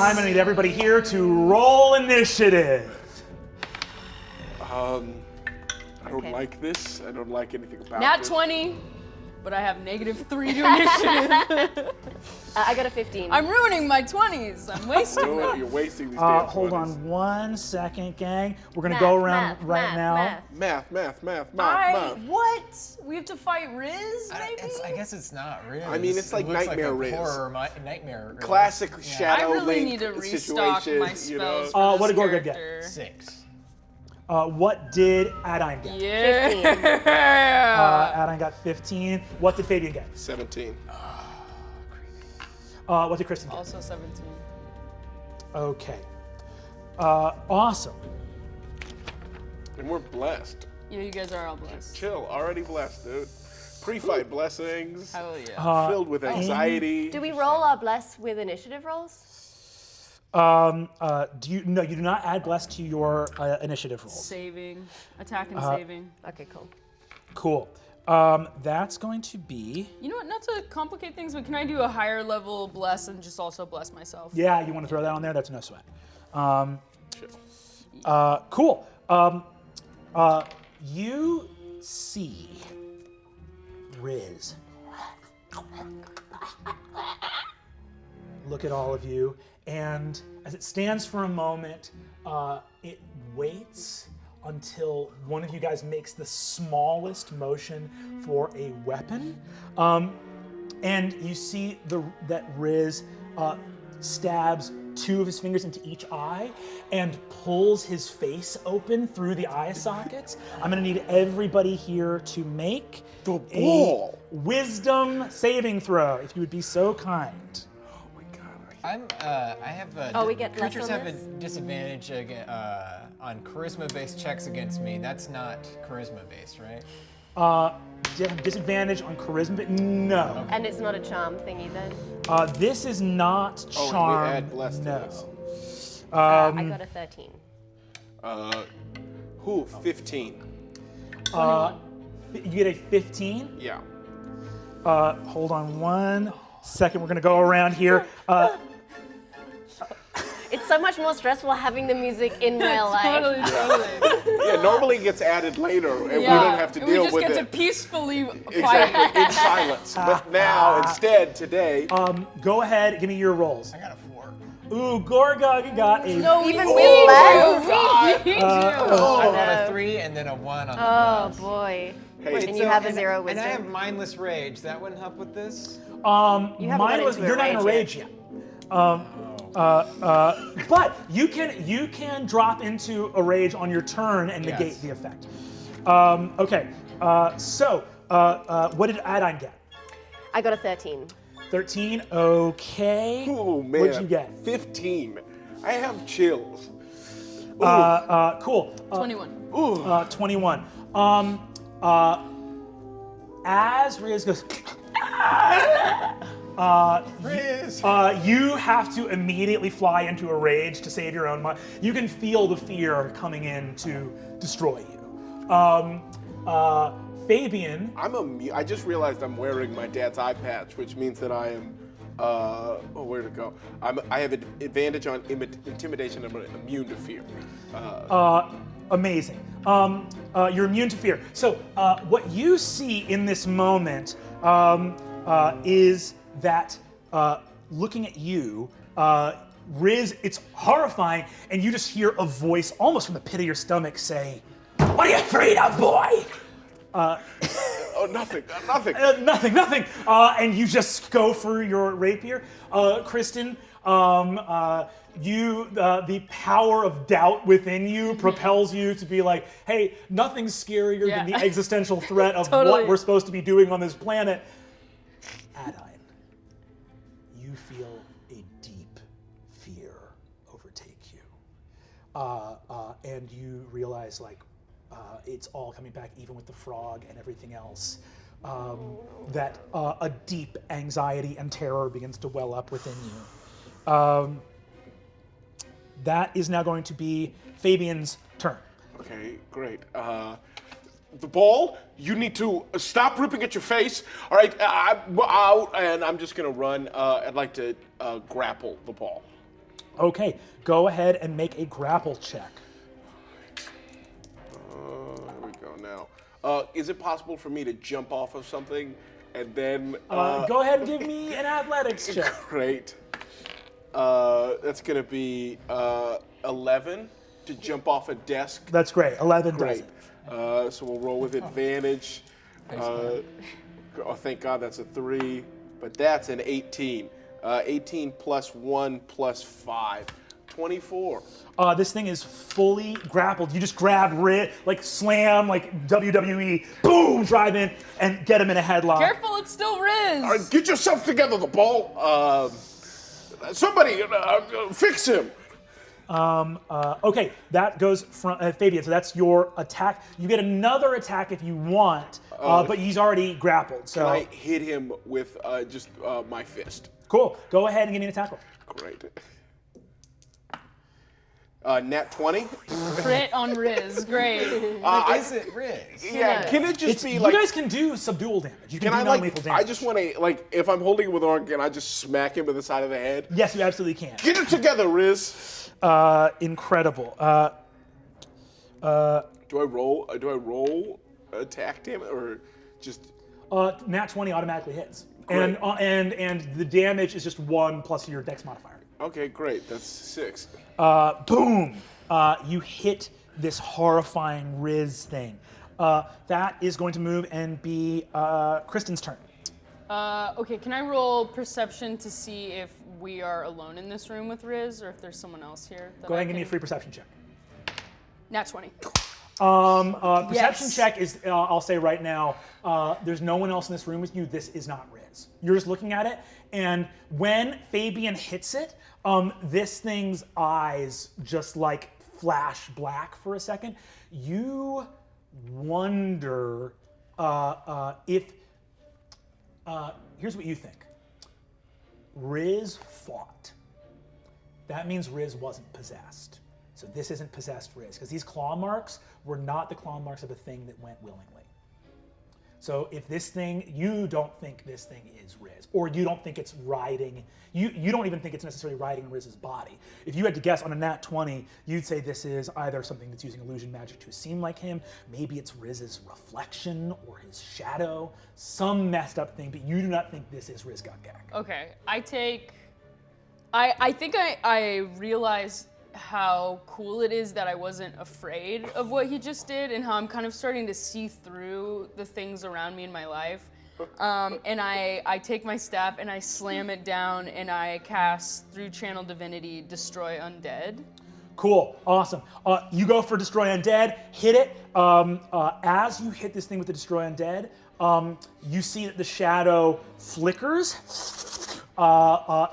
I'm gonna need everybody here to roll initiative. I don't like this. I don't like anything about Nat this. 20, but I have -3 to initiative. I got a 15. I'm ruining my 20s. I'm wasting No, them. you're wasting these damn Hold 20s. on 1 second, gang. We're gonna go around right now. Math. What? We have to fight Riz, maybe? I guess it's not Riz. I mean, it's like it looks Nightmare like a Riz. horror nightmare Riz. Classic Yeah. Shadow I really Link need to restock situation, my spells. you For know? What this did Gorga get? character. 6. What did Adine get? Yeah. Adine got 15. What did Fabian get? 17. What did Kristen get? Also 17. Okay. Awesome. And we're blessed. Yeah, you guys are all blessed. Chill, already blessed, dude. Pre-fight blessings, Hell yeah. filled with anxiety. Do we roll our bless with initiative rolls? No, you do not add bless to your initiative roll. Saving. Attack and saving. Okay, cool. Cool. That's going to be. You know what? Not to complicate things, but can I do a higher level bless and just also bless myself? Yeah, you want to throw that on there? That's no sweat. Chill. Cool. You see Riz. Look at all of you, and as it stands for a moment, it waits until one of you guys makes the smallest motion for a weapon, and you see that Riz stabs 2 of his fingers into each eye and pulls his face open through the eye sockets. I'm gonna need everybody here to make The ball. a wisdom saving throw, if you would be so kind. I have a. Oh, we get less creatures on have this? a disadvantage on charisma-based checks against me. That's not charisma-based, right? Disadvantage on charisma, but no. And it's not a charm thingy then? This is not Oh, charm. and we add bless to no. this. I got a 13. 15. You get a 15. Yeah. Hold on 1 second. We're gonna go around here. It's so much more stressful having the music in real life. Totally. Yeah, normally it gets added later, and we don't have to And deal we just with get to it. peacefully fight. Exactly, in silence. But now, instead, today, Go ahead, give me your rolls. I got a 4. Ooh, Gorga got a. No, Even we with need less? you. We need you. I rolled a 3 and then a 1 on the Oh bless. boy. Hey, And you have a 0 And I have wisdom. mindless rage. That wouldn't help with this. You haven't gone into a You're not in a rage yet. But you can drop into a rage on your turn and negate Yes. the effect. Okay. So what did Adine get? I got a 13. 13. Okay. oh man, What'd you get? 15. I have chills. Cool. 21. 21. As Riz goes, Riz! you have to immediately fly into a rage to save your own mind. You can feel the fear coming in to destroy you. Fabian. I just realized I'm wearing my dad's eye patch, which means that I am. Where to go? I have an advantage on intimidation. I'm immune to fear. Amazing. You're immune to fear. So what you see in this moment is that looking at you, Riz, it's horrifying, and you just hear a voice almost from the pit of your stomach say, "What are you afraid of, boy?" Oh, nothing. Nothing. And you just go for your rapier. Kristen, the power of doubt within you propels you to be like, hey, nothing's scarier than the existential threat of what we're supposed to be doing on this planet. Adine, you feel a deep fear overtake you. And you realize, it's all coming back, even with the frog and everything else, that a deep anxiety and terror begins to well up within you. That is now going to be Fabian's turn. Okay, great. The ball, you need to stop ripping at your face. All right, I'm out, and I'm just gonna run. I'd like to grapple the ball. Okay, go ahead and make a grapple check. Here we go now. Is it possible for me to jump off of something and then? Go ahead and give me an athletics check. Great. That's gonna be 11 to jump off a desk. That's great. 11 does Great. it. So we'll roll with advantage. Oh, thank God that's a 3, but that's an 18. 18 plus 1 plus 5. 24. This thing is fully grappled. You just grab Riz, like slam, like WWE, boom, drive in, and get him in a headlock. Careful, it's still Riz. All right, get yourself together, the ball. Somebody fix him. Okay, that goes from Fabian. So that's your attack. You get another attack if you want, but he's already grappled. So Can I hit him with just my fist? cool. Go ahead and give me an attack roll. Great. Nat 20. Crit on Riz. Great. Is it Riz? Yeah, can it just be You like? guys can do subdual damage. You can Can do I non-lethal damage. I just want to like, if I'm holding it with arm, can I just smack him with the side of the head? Yes, you absolutely can. Get it together, Riz. Incredible. Do I roll attack damage or just? Nat 20 automatically hits, and the damage is just 1 plus your dex modifier. Okay, great. That's 6. Boom! You hit this horrifying Riz thing. That is going to move and be Kristen's turn. Okay, can I roll perception to see if we are alone in this room with Riz or if there's someone else here? Go ahead and give me a free perception check. Nat 20. Perception Yes. check is, I'll say right now, there's no one else in this room with you. This is not Riz. You're just looking at it, and when Fabian hits it, this thing's eyes just like flash black for a second. You wonder if, here's what you think. Riz fought. That means Riz wasn't possessed. So this isn't possessed Riz, because these claw marks were not the claw marks of a thing that went willingly. So if this thing, you don't think this thing is Riz, or you don't think it's riding, you don't even think it's necessarily riding Riz's body. If you had to guess on a nat 20, you'd say this is either something that's using illusion magic to seem like him, maybe it's Riz's reflection or his shadow, some messed up thing, but you do not think this is Riz Gugak. Okay, I think I realize how cool it is that I wasn't afraid of what he just did and how I'm kind of starting to see through the things around me in my life. And I take my staff and I slam it down and I cast through Channel Divinity, Destroy Undead. Cool, awesome. You go for Destroy Undead, hit it. As you hit this thing with the Destroy Undead, you see that the shadow flickers.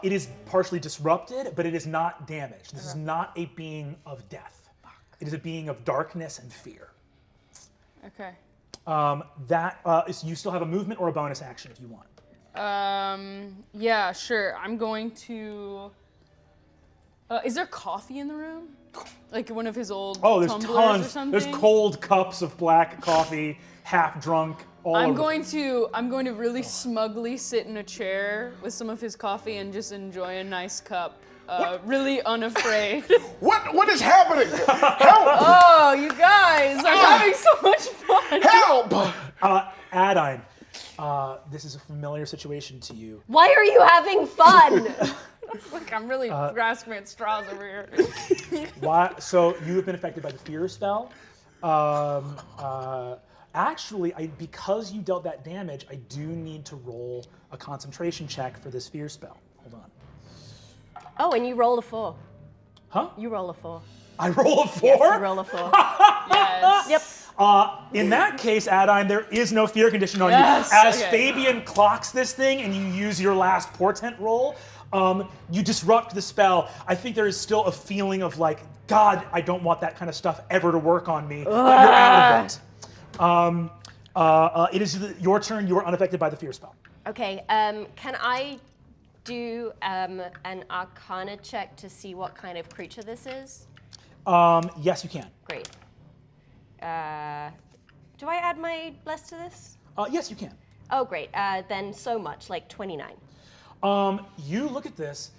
It is partially disrupted, but it is not damaged. This is not a being of death. It is a being of darkness and fear. Okay. You still have a movement or a bonus action if you want. Yeah, sure. I'm going to. Is there coffee in the room? Like one of his old There's tumblers tons. or something? There's cold cups of black coffee, half drunk, all I'm over. going to really smugly sit in a chair with some of his coffee and just enjoy a nice cup. Really unafraid. What is happening? Help! Oh, you guys are having so much fun. Help! Adine, this is a familiar situation to you. Why are you having fun? Like I'm really grasping at straws over here. Why? So you have been affected by the fear spell. Actually, because you dealt that damage, I do need to roll a concentration check for this fear spell. Hold on. Oh, and you roll a 4. Huh? You roll a 4. I roll a 4? Yes, you roll a 4. Yes. Yep. In that case, Adine, there is no fear condition on Yes, you. As okay. Fabian clocks this thing and you use your last portent roll, you disrupt the spell. I think there is still a feeling of like, God, I don't want that kind of stuff ever to work on me. But you're out of it. It is your turn. You are unaffected by the fear spell. Okay, can I do an Arcana check to see what kind of creature this is? Yes, you can. Great. Do I add my bless to this? Yes, you can. Oh, great. Then so much, like 29. You look at this.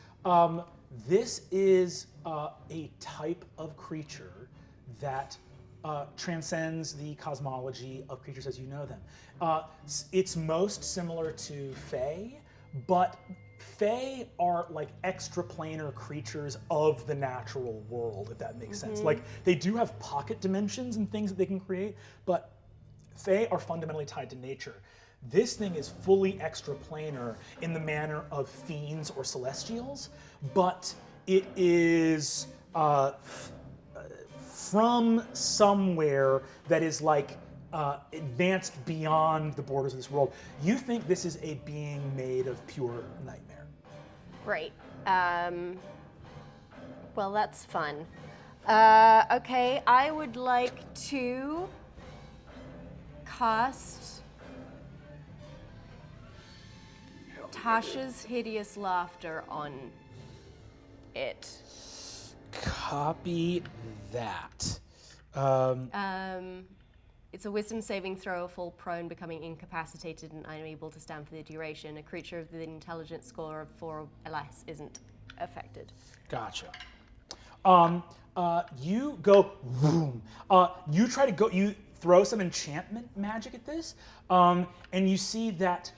This is a type of creature that transcends the cosmology of creatures as you know them. It's most similar to Fae, but Fae are like extraplanar creatures of the natural world, if that makes sense. Like, they do have pocket dimensions and things that they can create, but Fae are fundamentally tied to nature. This thing is fully extraplanar in the manner of fiends or celestials, but it is from somewhere that is like advanced beyond the borders of this world. You think this is a being made of pure nightmare. Great. Well, that's fun. Okay, I would like to cast Tasha's Hideous Laughter on it. Copy that. It's a wisdom saving throw, fall prone, becoming incapacitated and unable to stand for the duration. A creature of the intelligence score of 4 or less isn't affected. Gotcha. You go, boom. You try to go, you throw some enchantment magic at this, and you see that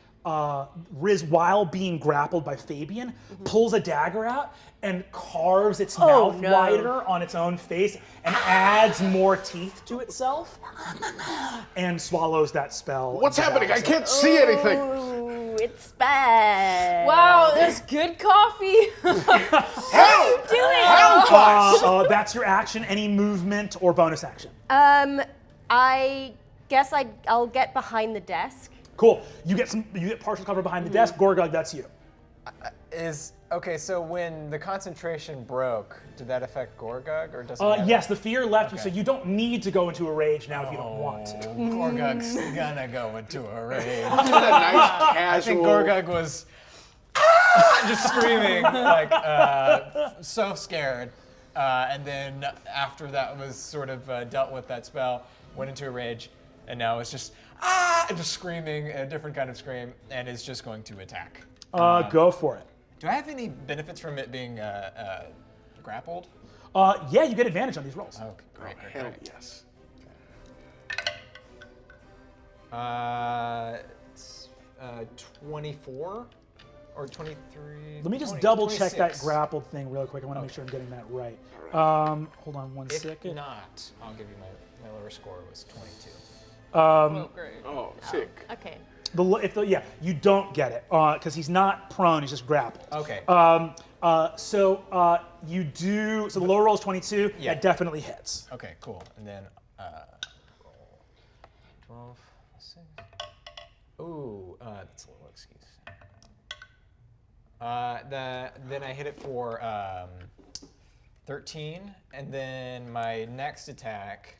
Riz, while being grappled by Fabian, pulls a dagger out and carves its mouth wider on its own face and adds more teeth to itself and swallows that spell. What's happening? I can't see anything. Ooh, it's bad. Wow, there's good coffee. Help! Help us! That's your action. Any movement or bonus action? I guess I'll get behind the desk. Cool. You get partial cover behind the desk. Gorgug, that's you. Okay, so when the concentration broke, did that affect Gorgug or doesn't it? Yes, the fear left you, Okay. so you don't need to go into a rage now if you don't want to. Gorgug's gonna go into a rage. Just a nice I think casual. Gorgug was just screaming, like, so scared. And then after that was sort of dealt with that spell, went into a rage, and now it's just, just screaming, a different kind of scream, and is just going to attack. Go for it. Do I have any benefits from it being grappled? Yeah, you get advantage on these rolls. Okay, great. Hell yes. It's 24 or 23. Let me just 20, double check that 26. grappled thing real quick. I want to make sure I'm getting that right. Hold on one If second. not, I'll give you my lower score was 22. Oh, great. Oh, sick. Okay. You don't get it because he's not prone; he's just grappled. Okay. So you do. So the lower roll is 22. Yeah. That definitely hits. Okay, cool. And then roll 12, 6. Ooh, that's a little excuse. Then I hit it for 13, and then my next attack.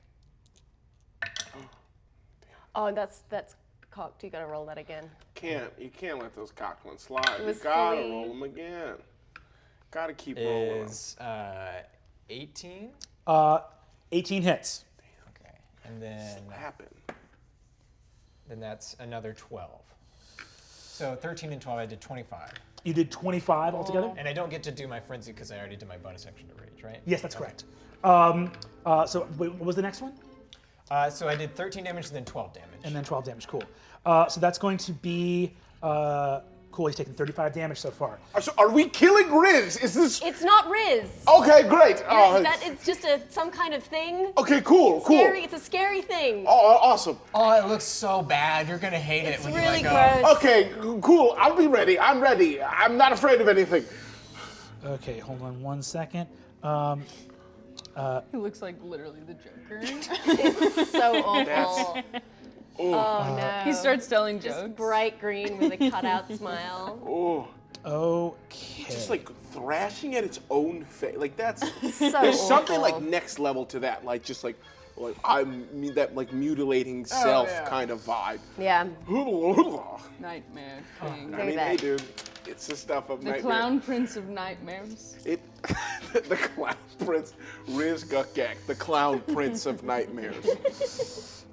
Oh, that's cocked. You gotta roll that again. You can't let those cocked ones slide. It You was gotta fully- roll them again. Gotta keep rolling 'em. Is 18. 18 hits. Okay, and then that's another 12. So 13 and 12, I did 25. You did 25 altogether. And I don't get to do my frenzy because I already did my bonus action to rage, right? Yes, that's correct. So wait, what was the next one? So I did 13 damage and then 12 damage. And then 12 damage. Cool. So that's going to be cool. He's taken 35 damage so far. So are we killing Riz? Is this? It's not Riz. Okay, great. Oh, It's just some kind of thing. okay, cool. Scary. It's a scary thing. Oh, awesome. Oh, it looks so bad. You're gonna hate it It's when really you let go. gross. Okay, cool. I'll be ready. I'm ready. I'm not afraid of anything. Okay, hold on one second. He looks like literally the Joker. So awful. Oh no. He starts telling just jokes. bright green with a cutout smile. Oh, Okay. just like thrashing at its own face. Like that's. So There's something awful. like next level to that. Like just like that like mutilating self yeah. kind of vibe. Yeah. Nightmare I King. mean, bad. hey, dude, it's the stuff of The nightmare. Clown Prince of Nightmares. The Clown Prince, Riz Gukgak, the Clown Prince of Nightmares.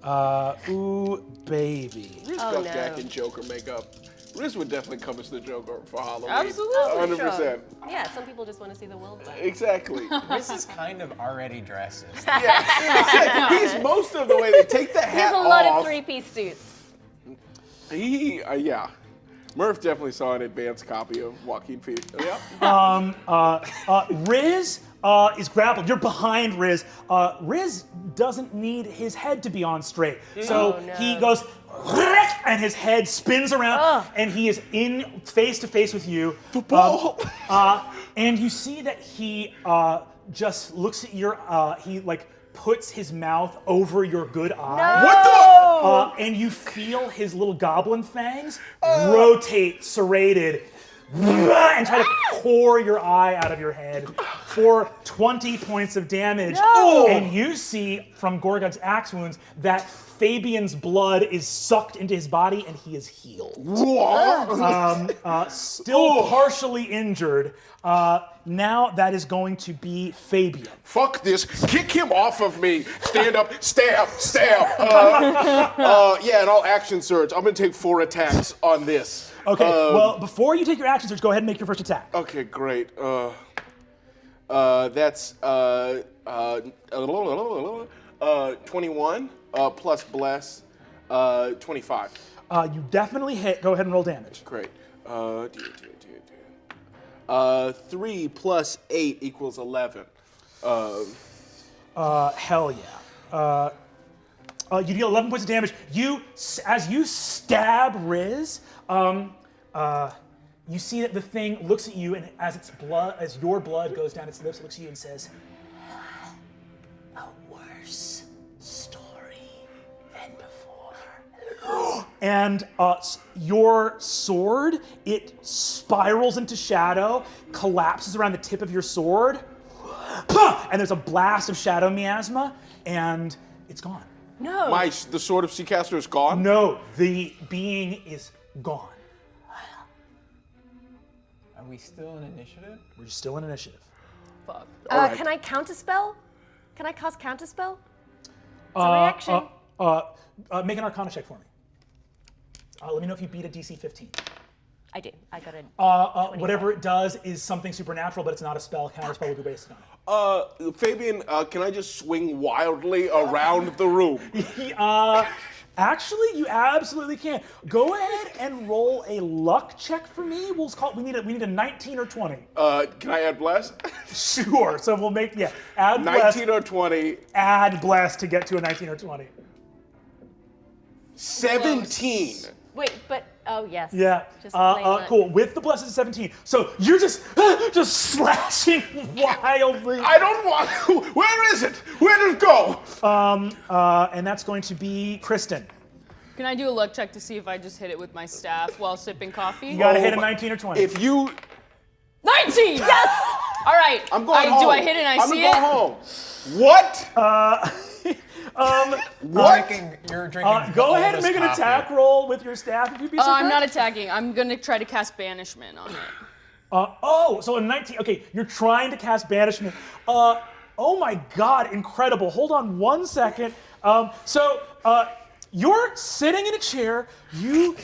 Ooh, baby. Riz Oh, Gukgak no. and Joker make up Riz would definitely come as the Joker for Halloween. Absolutely. Oh, for 100%. sure. Yeah, some people just want to see the world burn. Exactly. This is kind of already dresses. Yeah. He's most of the way. They take the He hat has a lot off. of three-piece suits. Yeah. Murph definitely saw an advanced copy of Joaquin Phoenix. Yeah. Riz is grappled. You're behind Riz. Riz doesn't need his head to be on straight. So Oh, no. he goes, and his head spins around, and he is in face to face with you. And you see that he just looks at your, he like puts his mouth over your good eye. What the? And you feel his little goblin fangs rotate, serrated, and try to core your eye out of your head for 20 points of damage. And you see from Gorgon's axe wounds that Fabian's blood is sucked into his body and he is healed. Still partially injured. Now that is going to be Fabian. Fuck this. Kick him off of me. Stand up. Stab. Stab. Yeah, and I'll action surge. I'm going to take 4 attacks on this. Okay, well, before you take your action surge, go ahead and make your first attack. Okay, great. That's 21 plus bless, 25. You definitely hit. Go ahead and roll damage. Great. 3 plus 8 equals 11. Hell yeah. You deal 11 points of damage. As you stab Riz, you see that the thing looks at you, and as your blood goes down its lips, it looks at you and says, "A worse story than before." And your sword, it spirals into shadow, collapses around the tip of your sword, and there's a blast of shadow miasma, and it's gone. No. The sword of Seacaster is gone? No, the being is gone. Are we still in initiative? We're still in initiative. Fuck. right. Can I counterspell? Can I cast counterspell? It's a reaction. Make an Arcana check for me. Let me know if you beat a DC 15. I do. I got a. Whatever it does is something supernatural, but it's not a spell. Counterspell will be based on it. Fabian, can I just swing wildly around the room? Actually, you absolutely can. Go ahead and roll a luck check for me. We need a 19 or 20. Can I add bless? Sure. So we'll make add 19 bless. or 20. Add bless to get to a 19 or 20. 17. Wait, but yes. Yeah. Just plain luck. Cool. With the bless is 17. So you're just slashing wildly. I don't want to. Where is it? Where did it go? And that's going to be Kristen. Can I do a luck check to see if I just hit it with my staff while sipping coffee? You gotta hit a my- 19 or 20. If you... 19! Yes! All right. I'm going home. Do I hit it and I see I'm it? going home. What? What? You're drinking. Go all ahead and this make an coffee. attack roll with your staff if you'd be so I'm kind. not attacking. I'm gonna try to cast banishment on it. So a 19. Okay, you're trying to cast banishment. Oh my God, incredible. Hold on 1 second. You're sitting in a chair. I'm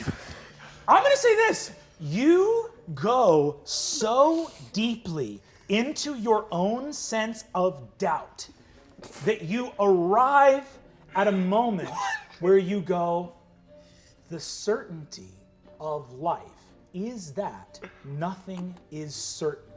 gonna say this. You go so deeply into your own sense of doubt that you arrive at a moment where you go, the certainty of life is that nothing is certain.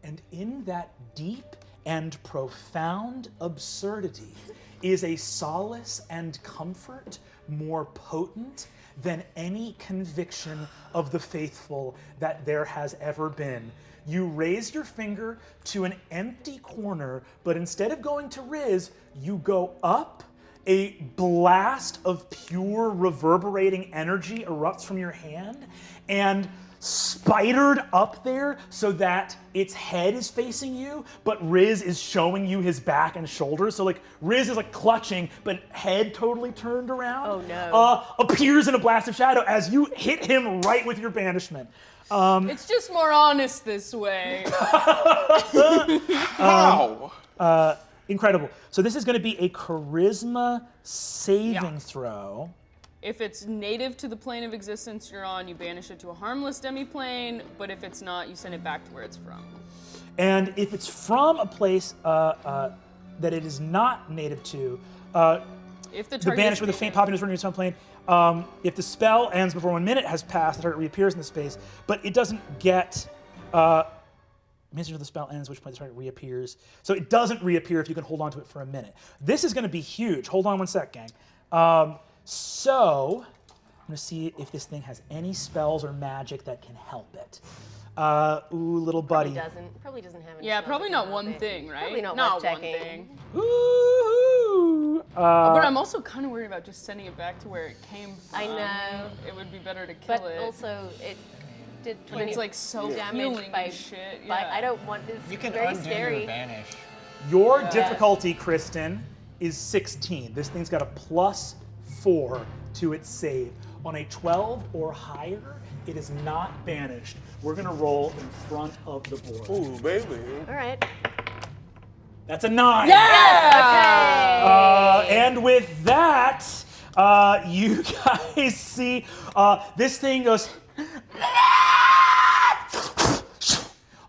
And in that deep and profound absurdity is a solace and comfort more potent than any conviction of the faithful that there has ever been. You raise your finger to an empty corner, but instead of going to Riz, you go up. A blast of pure reverberating energy erupts from your hand, and spidered up there so that its head is facing you, but Riz is showing you his back and shoulders. So like Riz is like clutching, but head totally turned around. Oh no. Appears in a blast of shadow as you hit him right with your banishment. It's just more honest this way. How? Incredible. So this is going to be a charisma saving throw. If it's native to the plane of existence you're on, you banish it to a harmless demi-plane, but if it's not, you send it back to where it's from. And if it's from a place that it is not native to, If the the target banish is with a faint native- popping is running its own plane. If the spell ends before 1 minute has passed, the target reappears in the space, but it doesn't get. Message of the spell ends, which point the target reappears. So it doesn't reappear if you can hold on to it for a minute. This is going to be huge. Hold on one sec, gang. So I'm going to see if this thing has any spells or magic that can help it. Ooh, little buddy. Probably doesn't have any. Yeah, spells probably that not can one help it. thing, right? Probably not worth one checking. thing. Ooh. But I'm also kind of worried about just sending it back to where it came from. I know. It would be better to kill But it. also, it did But 20 it's like so damage healing by and shit. But Yeah. I don't want this. You can very undo scary. your banish. Your difficulty, Kristen, is 16. This thing's got a +4 to its save. On a 12 or higher, it is not banished. We're going to roll in front of the board. Ooh, baby. All right. That's a 9. Okay. And with that, you guys see this thing goes.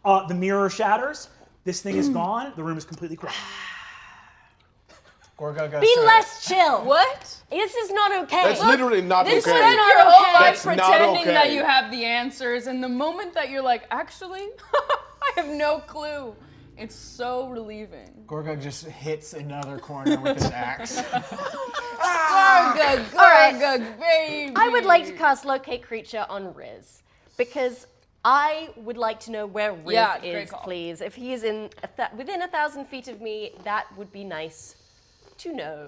The mirror shatters. This thing is gone. The room is completely quiet. Gorgo goes Be to less chill. What? This is not okay. That's literally not this okay. was Spend not your whole okay. life That's not pretending okay. that you have the answers, and the moment that you're like, actually, I have no clue. It's so relieving. Gorgo just hits another corner with his axe. Gorga, right. baby. I would like to cast Locate Creature on Riz because I would like to know where Riz Yeah, great is, call. please. If he is in within 1,000 feet of me, that would be nice to know.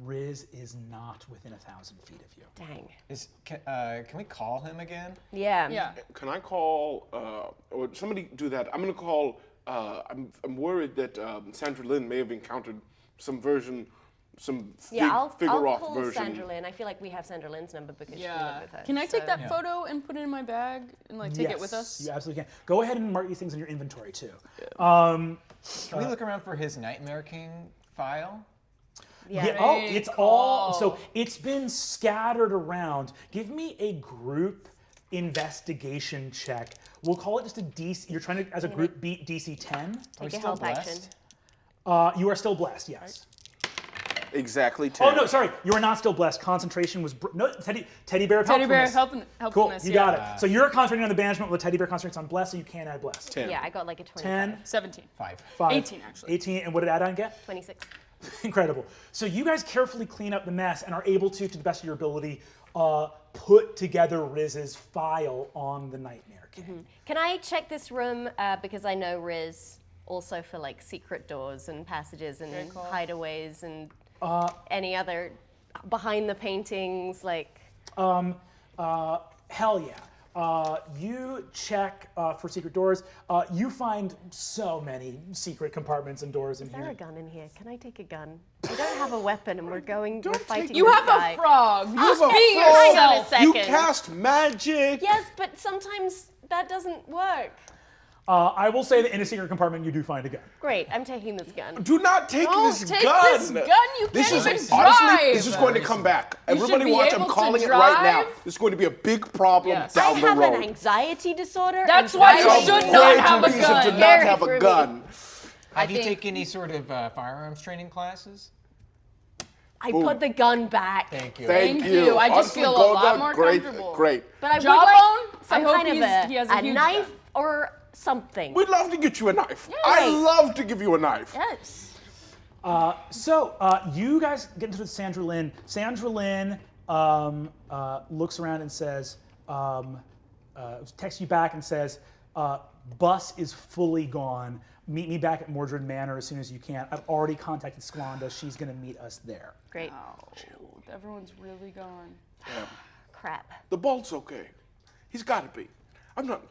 Riz is not within 1,000 feet of you. Dang. Can we call him again? Yeah. Yeah. Can I call, or somebody do that? I'm going to call, I'm worried that Sandra Lynn may have encountered some version, I'll figure-off call version. Sandra Lynn. I feel like we have Sandra Lynn's number because she Yeah. lived with her. Can I take so- that photo and put it in my bag and like take it with Yes, us? You absolutely can. Go ahead and mark these things in your inventory too. Can we look around for his Nightmare King file? Yeah, Great it's all, call. so it's been scattered around. Give me a group investigation check. We'll call it just a DC, you're trying to, as a group, beat DC 10. Are we Take a still help action. blessed? You are still blessed, yes. Exactly 10. Oh, no, sorry, you are not still blessed. Concentration was, no, teddy bear of Teddy bear helpfulness. Cool, helpfulness. you yeah. got it. So you're concentrating on the banishment while the teddy bear concentrates on blessed, so you can't add blessed. 10. Yeah, I got like a 25. 10, 17. 5. 5. 18 actually. 18, and what did Adon get? 26. Incredible. So you guys carefully clean up the mess and are able to the best of your ability, put together Riz's file on the Nightmare King. Can I check this room because I know Riz also for like secret doors and passages and Great call. hideaways and any other behind the paintings like. Hell yeah. You check for secret doors. You find so many secret compartments and doors in Is there here. a gun in here? Can I take a gun? We don't have a weapon and we're fighting You this have guy. a frog. You just have a be frog. Hang on a yourself. You second. cast magic. Yes, but sometimes that doesn't work. I will say that in a secret compartment you do find a gun. Great, I'm taking this gun. Do not take Don't this take gun. this gun. You This can't is even honestly, drive. this is going to come back. You should Everybody be watch. I'm able to calling it right now. drive. This is going to be a big problem Yes. down I the have road. an anxiety disorder. That's and why that you is should not have a reason gun. to not Scary have for a me. gun. Have you think- taken any sort of firearms training classes? I put the gun back. Thank you. Thank Thank you. you. I just Honestly, feel a Golga, lot more great, comfortable. Great. But I would Jawbone? like some I hope kind of he has a huge knife gun. or something. We'd love to get you a knife. Yeah. I love to give you a knife. Yes. So you guys get into the Sandra Lynn. Sandra Lynn looks around and says, texts you back and says, bus is fully gone. Meet me back at Mordred Manor as soon as you can. I've already contacted Squanda. She's going to meet us there. Great. Everyone's really gone. Crap. The bolt's okay. He's got to be. I'm not.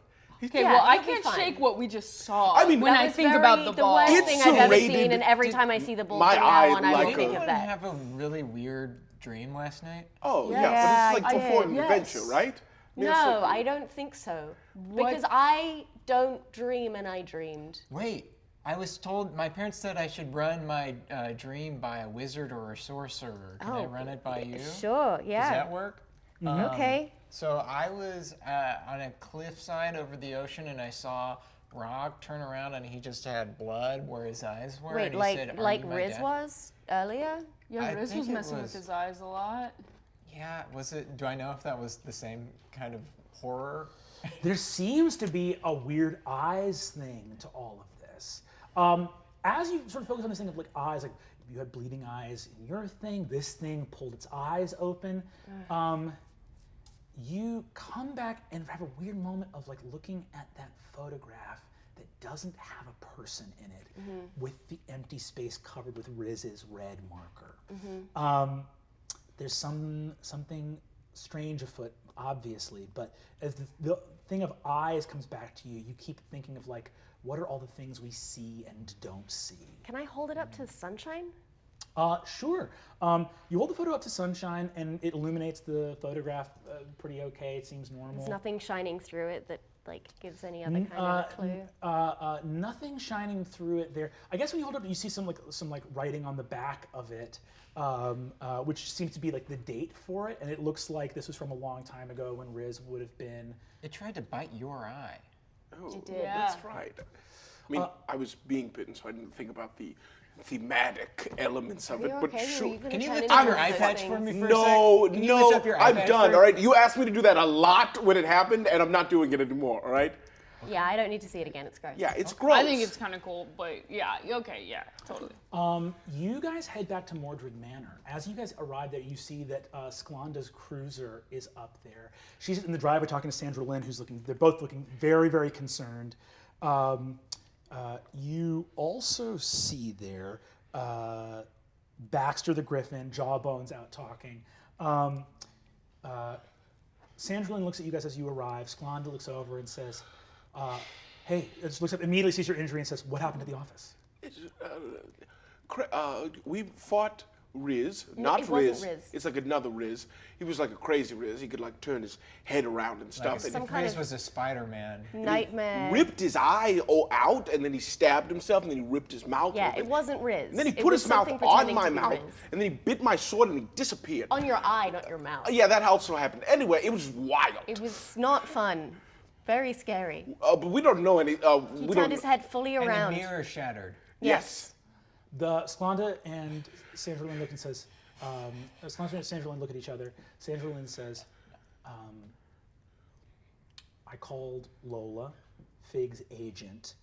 Okay, Yeah, well, I he'll be can't fine. shake what we just saw. I mean, when That I was think very- about the ball. worst It's thing I've ever serrated. seen, and every time I see the bull my from eye now on, I will like think a- of Did that. have a really weird dream last night? Oh yeah, Yeah, but it's like I before did. an Yes. adventure, right? I mean, it's No, like- I don't think so. What? Because I don't dream, and I dreamed. Wait, I was told, my parents said I should run my dream by a wizard or a sorcerer. Can I run it by you? Sure, yeah. Does that work? Okay. So I was on a cliffside over the ocean, and I saw Rock turn around, and he just had blood where his eyes were. Wait, and he said, "Are like you my Riz dad?" was earlier? Yeah, I Riz think was it messing with was- his eyes a lot. Yeah, was it? Do I know if that was the same kind of horror? There seems to be a weird eyes thing to all of this. As you sort of focus on this thing of like eyes, like you had bleeding eyes in your thing, this thing pulled its eyes open. You come back and have a weird moment of like looking at that photograph that doesn't have a person in it, with the empty space covered with Riz's red marker. There's something strange afoot, obviously, but as the thing of eyes comes back to you, you keep thinking of like, what are all the things we see and don't see? Can I hold it up to sunshine? Sure. You hold the photo up to sunshine and it illuminates the photograph pretty okay. It seems normal. There's nothing shining through it that like gives any other kind of a clue. Nothing shining through it there. I guess when you hold it up, you see some writing on the back of it, which seems to be like the date for it, and it looks like this was from a long time ago when Riz would have been. It tried to bite your eye. Oh, It did. Yeah. that's right. I mean, I was being bitten, so I didn't think about the thematic elements of Are it. you But okay? Were sure. you gonna Can you turn lift into up your one eye of those patch for things? me for a No, sec? Can you lift no, up your I'm iPad done. for- All right, you asked me to do that a lot when it happened, and I'm not doing it anymore. All right? Yeah, I don't need to see it again. It's gross. Yeah, it's gross. I think it's kind of cool, but yeah, okay, yeah, totally. You guys head back to Mordred Manor. As you guys arrive there, you see that Sklanda's cruiser is up there. She's in the driveway talking to Sandra Lynn, they're both looking very, very concerned. You also see there Baxter the Griffin, Jawbones out talking. Sandra Lynn looks at you guys as you arrive. Sklanda looks over and says, hey, just looks up, immediately sees your injury and says, what happened to the office? We fought Riz, No, not it wasn't Riz. Riz. It's like another Riz. He was like a crazy Riz. He could like turn his head around and stuff. Like and Some he kind Riz of was a Spider-Man. nightmare. ripped his eye out, and then he stabbed himself, and then he ripped his mouth Yeah, open. it wasn't Riz. And then he It put was his mouth something on pretending my to be mouth, Riz. and then he bit my sword, and he disappeared. On your eye, not your mouth. Yeah, that also happened. Anyway, it was wild. It was not fun. Very scary. But we don't know any. He we don't. turned his head fully And around. the mirror shattered. Yes. The Sklanda and Sandra Lynn look and says, Sklanda and Sandra Lynn look at each other. Sandra Lynn says, I called Lola, Fig's agent.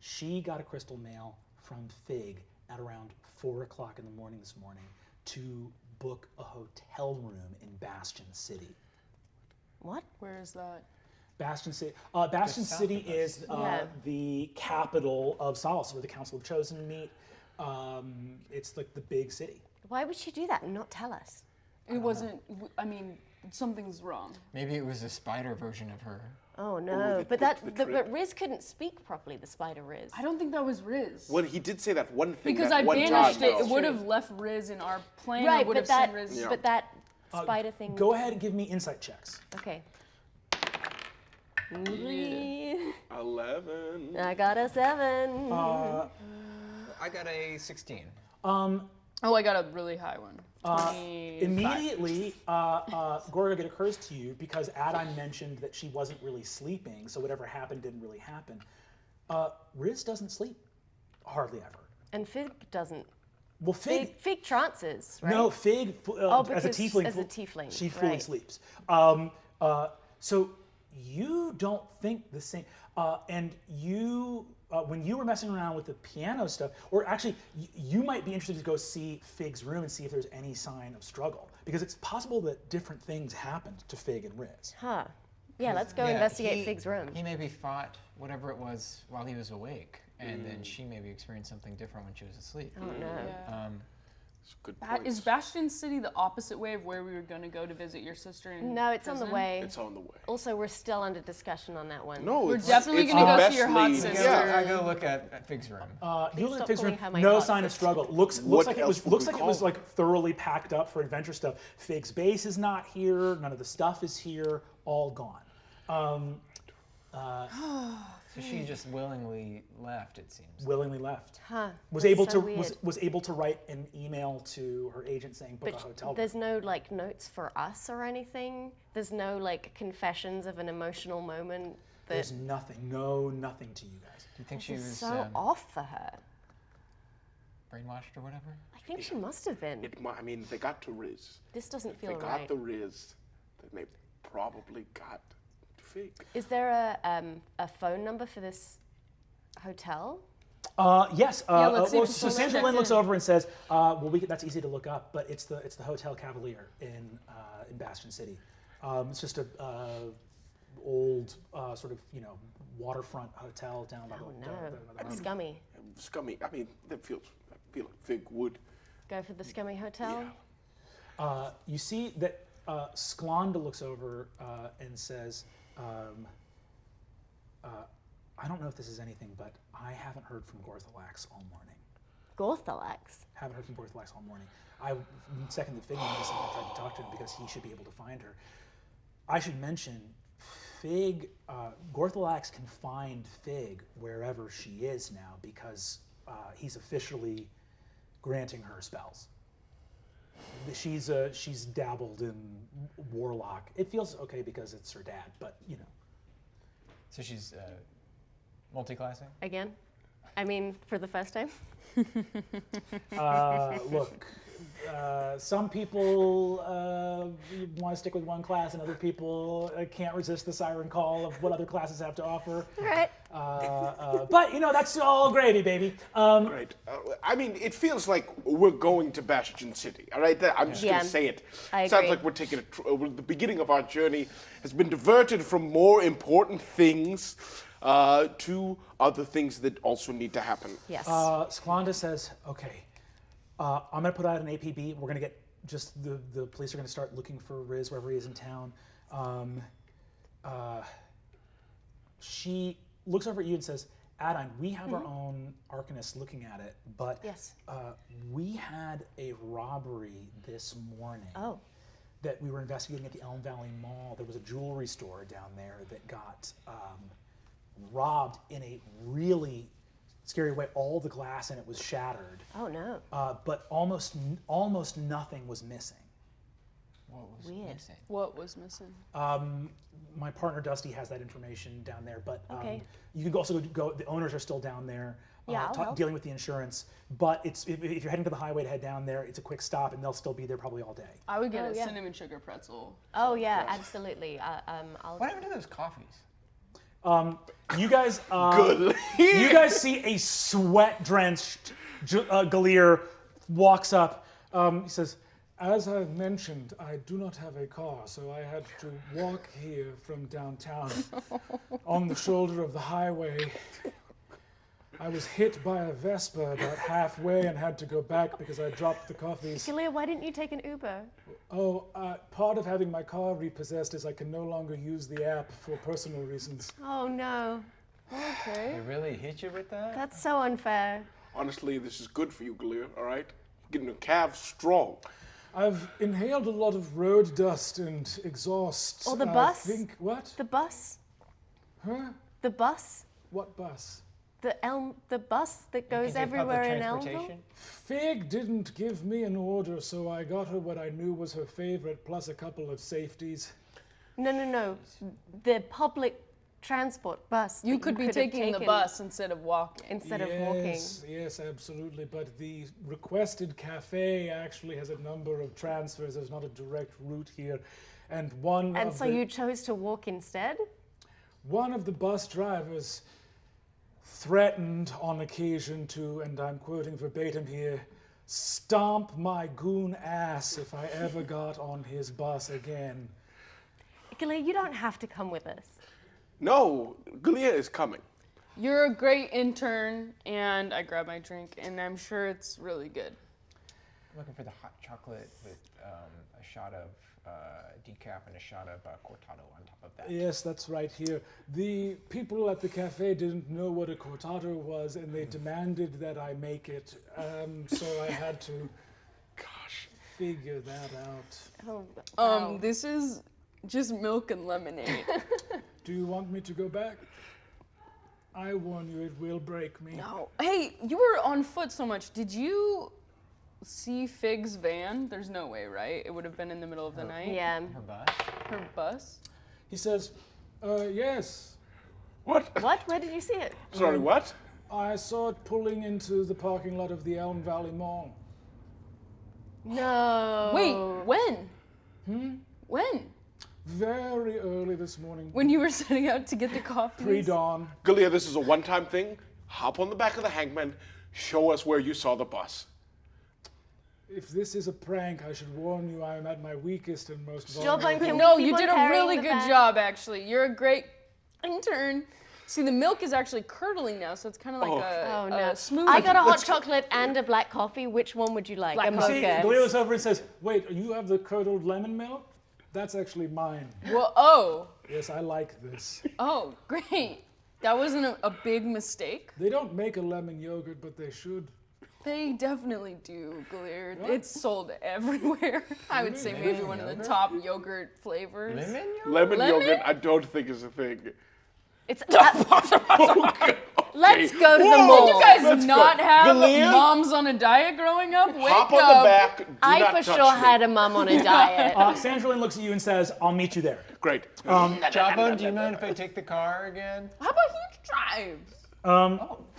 She got a crystal mail from Fig at around 4 o'clock in the morning this morning to book a hotel room in Bastion City. What? Where is that? Bastion City. Bastion south City of us. is Yeah. the capital of Solace, where the Council of Chosen meet. It's like the big city. Why would she do that and not tell us? It wasn't, I mean, something's wrong. Maybe it was a spider version of her. Oh no! they But booked the trip. but Riz couldn't speak properly. The spider Riz. I don't think that was Riz. Well, he did say that one thing. Because that I one banished time, it. though. It would have left Riz in our plane. Right, I would but have that seen Riz. but that spider thing. Go ahead and give me insight checks. Okay. 11. I got a 7. I got a 16. Oh, I got a really high one. 25. Immediately, Gorga, it occurs to you, because Adine mentioned that she wasn't really sleeping, so whatever happened didn't really happen. Riz doesn't sleep, hardly ever. And Fig doesn't. Well, Fig, Fig trances, right? no, Fig, as a because tiefling, as a tiefling, she fully right. sleeps. So you don't think the same, and you, when you were messing around with the piano stuff, or actually, you might be interested to go see Fig's room and see if there's any sign of struggle, because it's possible that different things happened to Fig and Riz. Huh. Yeah, let's go Yeah, investigate he- Fig's room. He maybe fought whatever it was while he was awake, and then she maybe experienced something different when she was asleep. Oh no. Yeah. It's a good Is points. Bastion City the opposite way of where we were going to go to visit your sister in No, it's on the prison? way. It's on the way. Also, we're still under discussion on that one. No, We're it's, definitely it's gonna the go see your best hot lead. sister. Yeah. I go look at Fig's room. You look stop at Fig's room, calling her my no hot sign of sister. struggle. Looks What like it else was would looks we like it was call like thoroughly packed up for adventure stuff. Fig's base is not here. None of the stuff is here. All gone. So she just willingly left, it seems. Willingly left. Huh. Was that's able so to weird. was able to write an email to her agent saying book a But hotel room. there's no like notes for us or anything. There's no like confessions of an emotional moment. There's nothing to you guys. Do you think she This is was so off for her. brainwashed or whatever? I think she must have been. I mean, they got to Riz. This doesn't They feel got right. the Riz. Then they probably got Fig. Is there a phone number for this hotel? Yes. let's see if it's So still Sandra checked Lynn looks in. over and says, "Well, that's easy to look up, but it's the Hotel Cavalier in Bastion City. It's just a old sort of waterfront hotel down by Oh the. no, by the scummy. Scummy. I mean, I feel like Fig would. Go for the scummy hotel. Yeah. You see that Sklonda looks over and says, "I don't know if this is anything, but I haven't heard from Gorthalax all morning. Gorthalax. Haven't heard from Gorthalax all morning. I seconded Fig on this and I tried to talk to him because he should be able to find her. I should mention, Fig, Gorthalax can find Fig wherever she is now because he's officially granting her spells. She's dabbled in warlock. It feels okay because it's her dad, but So she's multi-classing? Again? I mean, for the first time? Look, some people want to stick with one class, and other people can't resist the siren call of what other classes have to offer. All right. But that's all gravy, baby. Right. I mean, it feels like we're going to Bastion City. All right. I'm just Yeah, gonna say it. I Sounds agree. like we're taking the beginning of our journey has been diverted from more important things to other things that also need to happen. Yes. Sklonda says, "Okay, I'm gonna put out an APB. We're gonna get the police are gonna start looking for Riz wherever he is in town." She looks over at you and says, "Adine, we have our own arcanist looking at it, but Yes. we had a robbery this morning Oh. that we were investigating at the Elm Valley Mall. There was a jewelry store down there that got robbed in a really scary way. All the glass in it was shattered, Oh no. but almost nothing was missing. What was Weird. missing? What was missing? My partner Dusty has that information down there, but Okay. you can also go. The owners are still down there, Yeah, I'll help. dealing with the insurance. But if you're heading to the highway to head down there, it's a quick stop, and they'll still be there probably all day. I would get Oh, a yeah. cinnamon sugar pretzel. Oh yeah, absolutely. I'll. What happened to those coffees? You guys, Good. you guys see a sweat-drenched Galir walks up. He says, "As I mentioned, I do not have a car, so I had to walk here from downtown on the shoulder of the highway. I was hit by a Vespa about halfway and had to go back because I dropped the coffees. Kalia, why didn't you take an Uber? Oh, part of having my car repossessed is I can no longer use the app for personal reasons." Oh no. Okay. They really hit you with that? That's so unfair. Honestly, this is good for you, Galir. All right. Getting your calves strong. I've inhaled a lot of road dust and exhaust. Or the I bus? think, what? The bus? Huh? The bus? What bus? The bus that goes You can take public everywhere in Elmville? transportation? Fig didn't give me an order, so I got her what I knew was her favorite, plus a couple of safeties. No. The public transport bus. You that could be have taking the taken bus instead of walking. instead of walking. Yes, absolutely. But the requested cafe actually has a number of transfers. There's not a direct route here. And And so you chose to walk instead? one of the bus drivers threatened on occasion to, and I'm quoting verbatim here, "stomp my goon ass if I ever got on his bus again." Kalia, you don't have to come with us. No, Galia is coming. You're a great intern, and I grab my drink, and I'm sure it's really good. I'm looking for the hot chocolate with a shot of decaf and a shot of cortado on top of that. Yes, that's right here. The people at the cafe didn't know what a cortado was, and they demanded that I make it. So I had to, figure that out. Oh, wow. This is just milk and lemonade. Do you want me to go back? I warn you, it will break me. No. Hey, you were on foot so much. Did you see Fig's van? There's no way, right? It would have been in the middle of the night. Yeah. Her bus? Her bus? He says, yes, What? What? Where did you see it? Sorry, what? I saw it pulling into the parking lot of the Elm Valley Mall. No. Wait, when? When? Very early this morning, When you were setting out to get the coffee? pre-dawn. Galia, this is a one-time thing. Hop on the back of the hangman. Show us where you saw the bus. If this is a prank, I should warn you I am at my weakest and most Stop vulnerable. on- No, Keep you on did a carrying really the good van. job, actually. You're a great intern. See, the milk is actually curdling now, so it's kind of like Oh no. a smooth. I got a hot chocolate and a black coffee. Which one would you like? Black a coffee. See, mocha. Galea looks over and says, wait, you have the curdled lemon milk? That's actually mine. Well, oh, Yes, I like this. oh, great. That wasn't a big mistake. They don't make a lemon yogurt, but they should. They definitely do, Glear. It's sold everywhere. I would say maybe one of the top yogurt flavors. Lemon yogurt? Lemon Lemon? yogurt, I don't think is a thing. It's. Let's go to the Whoa. mall. Did you guys Let's not go. have Galea? moms on a diet growing up? Wake Hop up. on the back. Do I not for touch sure me. had a mum on a diet. Sandrine looks at you and says, I'll meet you there. Great. Jawbone, do you mind if I take the car again? How about he drives?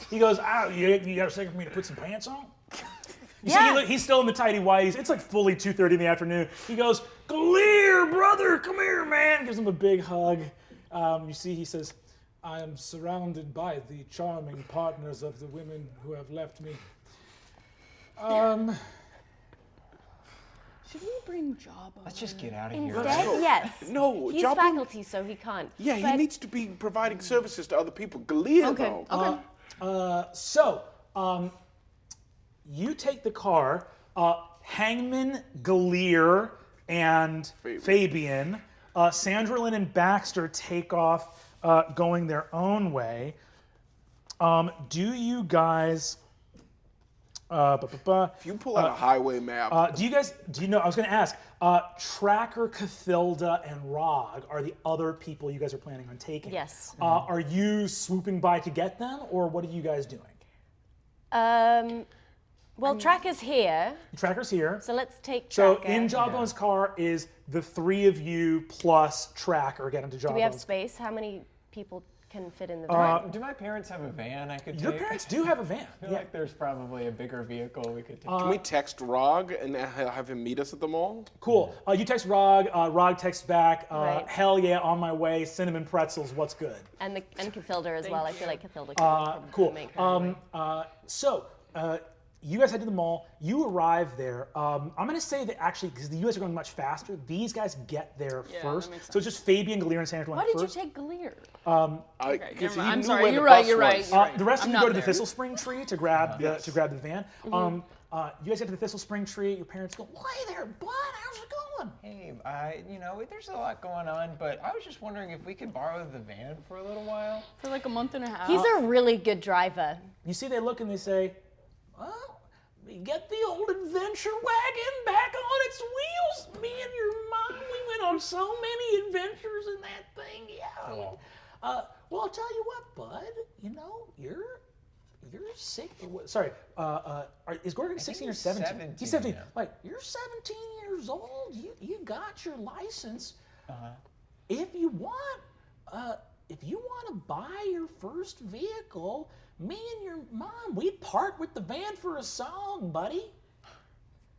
He goes, you got a second for me to put some pants on? You Yeah. see, he's still in the tighty whities. It's like fully 2:30 in the afternoon. He goes, Galea, brother, come here, man. Gives him a big hug. You see, he says, I am surrounded by the charming partners of the women who have left me. Should we bring Job over? Let's just get out of here. Instead, yes. No, He's Jawbone- faculty, so he can't. Yeah, he But needs to be providing services to other people. Galia, though. So, you take the car. Hangman, Galea, and Fabian. Sandrine and Baxter take off, going their own way. Do you guys? If you pull out a highway map, Do you know? I was going to ask. Tracker, Cathilda, and Rog are the other people you guys are planning on taking. Yes. Are you swooping by to get them, or what are you guys doing? Well, Tracker's here, Tracker's here. so let's take So Tracker. in Jawbone's car is the three of you plus Tracker getting to Jawbone's. Do we have space? How many people can fit in the Do van? my parents have a van I could Your take? parents do have a van. I feel like there's probably a bigger vehicle we could take. can we text Rog and have him meet us at the mall? Cool. You text Rog. Rog texts back. Right. Hell yeah, on my way. Cinnamon pretzels. What's good? And Cathilda as well. I feel like Cathilda can Cool. make her own way. So you guys head to the mall. You arrive there. I'm going to say that actually, because you guys are going much faster, these guys get there Yeah, first. that makes So it's just Fabian, Galea, and Sandra Why did first. you take Glear? Okay, I'm sorry. You're right. You're right. The rest of I'm you not go to the there. Thistle Spring tree to grab to grab the van. You guys get to the Thistle Spring tree. Your parents go, "Hey there, bud. How's it going?" Hey, there's a lot going on, but I was just wondering if we could borrow the van for a little while. For like a month and a half. He's a really good driver. You see, they look and they say, "Well, we get the old adventure wagon back on its wheels. Me and your mom, we went on so many adventures in that thing. Yeah. Cool. Well, I'll tell you what, bud. You know, you're sick. Sorry. Is Gorgon 16 or 17? 17 He's 17. now. Like, you're 17 years old. You got your license. If you want to buy your first vehicle, me and your mom, we'd part with the van for a song, buddy.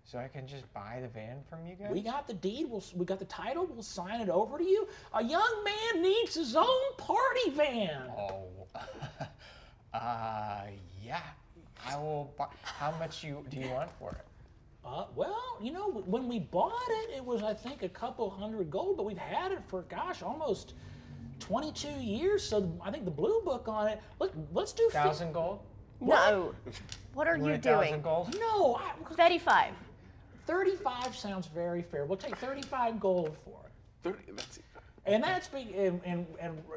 So I can just buy the van from you guys? We got the deed. We got the title. We'll sign it over to you. A young man needs his own party van. Oh, yeah. I will buy. How much do you want for it? Well, you know, when we bought it, it was, I think, a couple hundred gold, but we've had it for, gosh, almost 22 years. So I think the blue book on it, let's do 1,000 gold? No. What are You you want 1,000 doing? gold? No, 35. 35 sounds very fair. We'll take 35 gold for it. 30. That's it. And that's big, and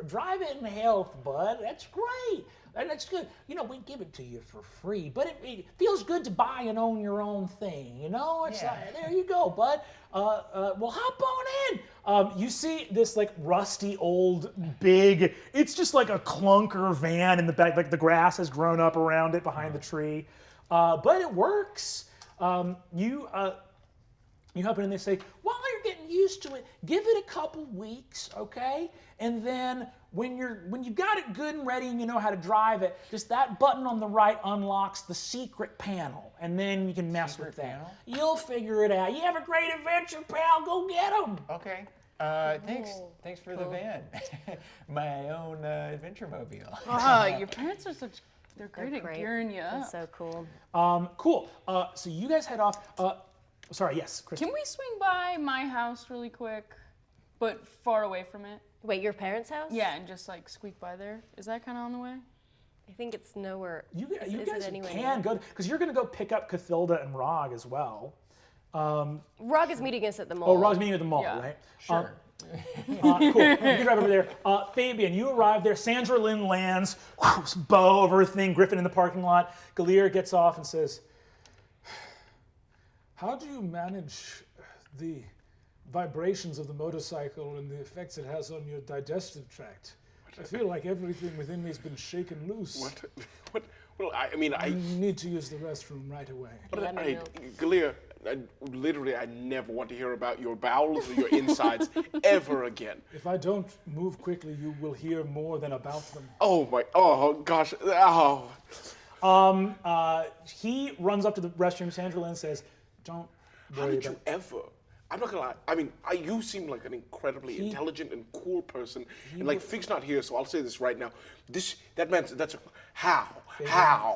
drive it in health, bud. That's great. And that's good. You know, we give it to you for free, but it feels good to buy and own your own thing. You know, it's like, there you go, bud. Well, hop on in. You see this like rusty old big. It's just like a clunker van in the back. Like the grass has grown up around it behind the tree, but it works. You hop in and they say, while you're getting used to it, give it a couple weeks, okay? And then when you've got it good and ready and you know how to drive it, just that button on the right unlocks the secret panel, and then you can mess with that. Panel? You'll figure it out. You have a great adventure, pal. Go get them. Okay. Thanks for the van. My own adventure mobile. Your parents are they're great at gearing you up. That's so cool. Cool. So you guys head off. Sorry, yes, Chris. Can we swing by my house really quick, but far away from it? Wait, your parents' house? Yeah, and just like squeak by there. Is that kind of on the way? I think it's nowhere. You is guys it anywhere can near? go, because you're going to go pick up Cathilda and Rog as well. Rog is meeting us at the mall. Oh, Rog's meeting at the mall, Yeah. right? Sure. Cool. You can drive over there. Fabian, you arrive there. Sandra Lynn lands, bow over her thing. Griffin in the parking lot. Galir gets off and says, How do you manage the vibrations of the motorcycle and the effects it has on your digestive tract? I feel like everything within me has been shaken loose. What? Well, I mean, I need to use the restroom right away. Galia, I never want to hear about your bowels or your insides ever again. If I don't move quickly, you will hear more than about them. Oh gosh, he runs up to the restroom. Sandra Lynn says, don't how worry did you about ever? I'm not gonna lie. I mean, you seem like an incredibly intelligent and cool person. And like, Fig's not here, so I'll say this right now.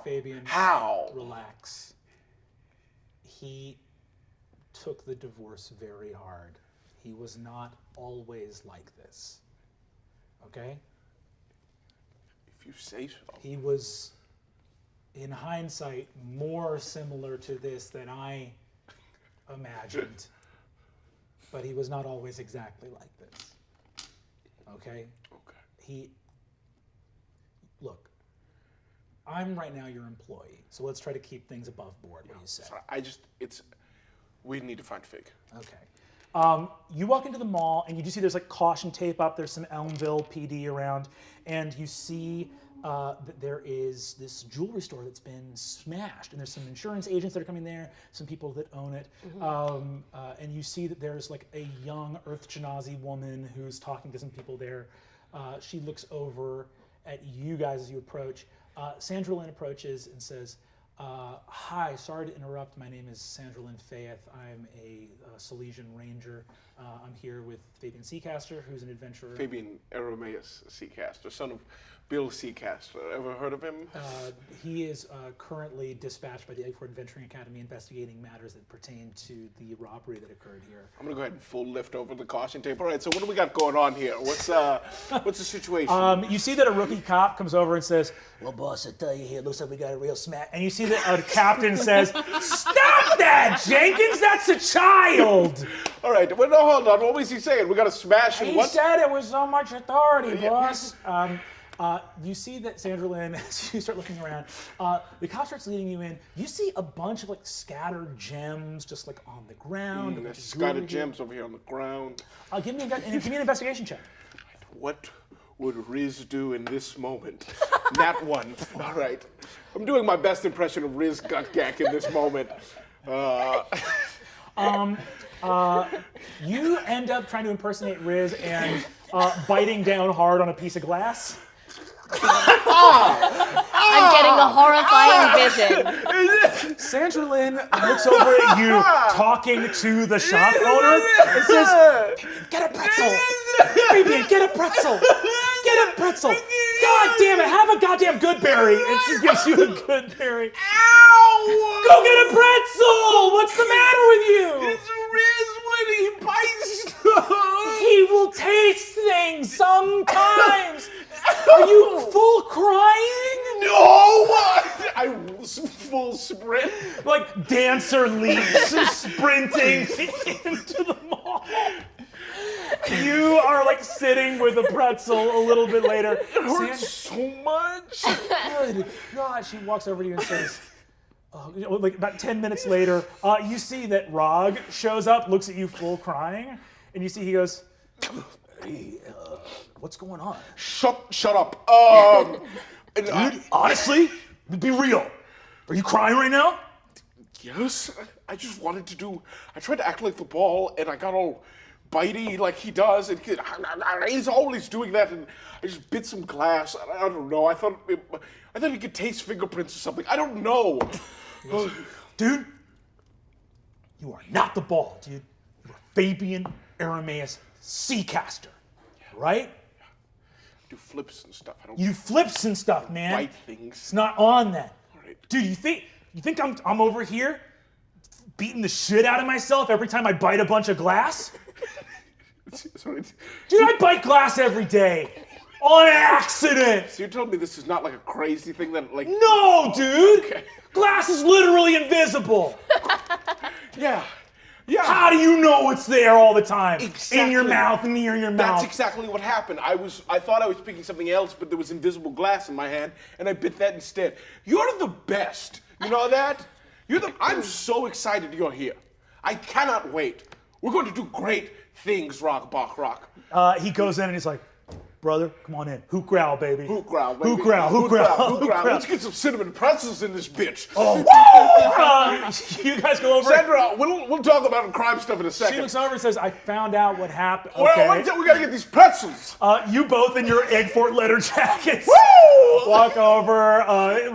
Fabian, How? Relax. He took the divorce very hard. He was not always like this. Okay? If you say so. He was, in hindsight, more similar to this than I imagined. But he was not always exactly like this. Okay? Okay. Look, I'm right now your employee, so let's try to keep things above board, what do you say? Sorry, we need to find Fig. Okay. You walk into the mall and you do see there's like caution tape up, there's some Elmville PD around, and you see that there is this jewelry store that's been smashed, and there's some insurance agents that are coming there, some people that own it, and you see that there's like a young Earth Genazi woman who's talking to some people there. She looks over at you guys as you approach. Sandra Lynn approaches and says, hi, sorry to interrupt. My name is Sandra Lynn Fayeth. I'm a Silesian Ranger. I'm here with Fabian Seacaster, who's an adventurer. Fabian Arameus Seacaster, son of Bill Seacaster. Ever heard of him? He is currently dispatched by the Eggford Adventuring Academy investigating matters that pertain to the robbery that occurred here. I'm gonna go ahead and full lift over the caution tape. All right, so what do we got going on here? What's the situation? You see that a rookie cop comes over and says, well, boss, I tell you here, looks like we got a real smack. And you see that a captain says, stop that, Jenkins, that's a child. All right, well, no, hold on. What was he saying? We got to smash him. He said it was so much authority, boss. You see that Sandra Lynn, as you start looking around, the cop starts leading you in. You see a bunch of like scattered gems just like on the ground. There's scattered gems over here on the ground. Give me an investigation check. What would Riz do in this moment? Nat one. All right. I'm doing my best impression of Riz Gutgak in this moment. You end up trying to impersonate Riz and biting down hard on a piece of glass. I'm getting a horrifying vision. Sandra Lynn looks over at you talking to the shop owner and says, get a pretzel. Fabian, get a pretzel. Get a pretzel. God damn it, have a goddamn good berry. And she gives you a good berry. Ow! Go get a pretzel. What's the matter with you? It's Riz when he bites. He will taste things sometimes. Are you full crying? No! I full sprint. Like dancer leaps sprinting into the mall. You are like sitting with a pretzel a little bit later. It hurts so much. Good God, she walks over to you and says, like about 10 minutes later, you see that Rog shows up, looks at you full crying, and you see he goes, hey, what's going on? Shut up. Dude, honestly, be real. Are you crying right now? Yes, I just wanted to I tried to act like the ball, and I got all bitey like he does, and he's always doing that, and I just bit some glass. I don't know. I thought he could taste fingerprints or something. I don't know. Dude, you are not the ball, dude. You are Fabian Arameus Seacaster, right? Do flips and stuff. I don't You flips and stuff, man. bite things. It's not on that. All right. Dude, you think I'm over here beating the shit out of myself every time I bite a bunch of glass? Sorry. Dude, I bite glass every day. On accident. So you're telling me this is not like a crazy thing that like... No, dude. Okay. Glass is literally invisible. Yeah. How do you know it's there all the time? Exactly. In your mouth, near your mouth. That's exactly what happened. I thought I was picking something else, but there was invisible glass in my hand, and I bit that instead. You're the best. You know that? I'm so excited you're here. I cannot wait. We're going to do great things, Rock. He goes in and he's like, brother, come on in. Hoot growl, baby. Hoot growl, baby. Hoot growl, hoot growl, hoot growl. Let's get some cinnamon pretzels in this bitch. Oh, you guys go over. Sandra, we'll talk about crime stuff in a She second. looks over and says, I found out what happened. Well, Okay. we gotta get these pretzels. You both in your Egg Fort leather jackets Woo! walk over.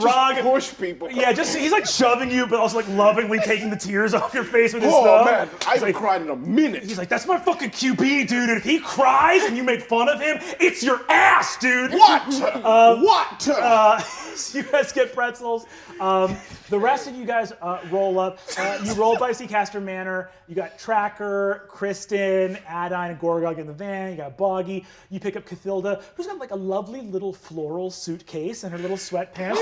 Rog, Push people. yeah, he's like shoving you, but also like lovingly taking the tears off your face with his Oh thumb. man, I He's haven't like, cried in a minute. He's like, that's my fucking QB, dude. And if he cries and you make fun of him, it's your ass, dude. What? What? So you guys get pretzels. The rest of you guys roll up. You roll by Seacaster Manor. You got Tracker, Kristen, Adine, and Gorgog in the van. You got Boggy. You pick up Cathilda, who's got like a lovely little floral suitcase and her little sweatpants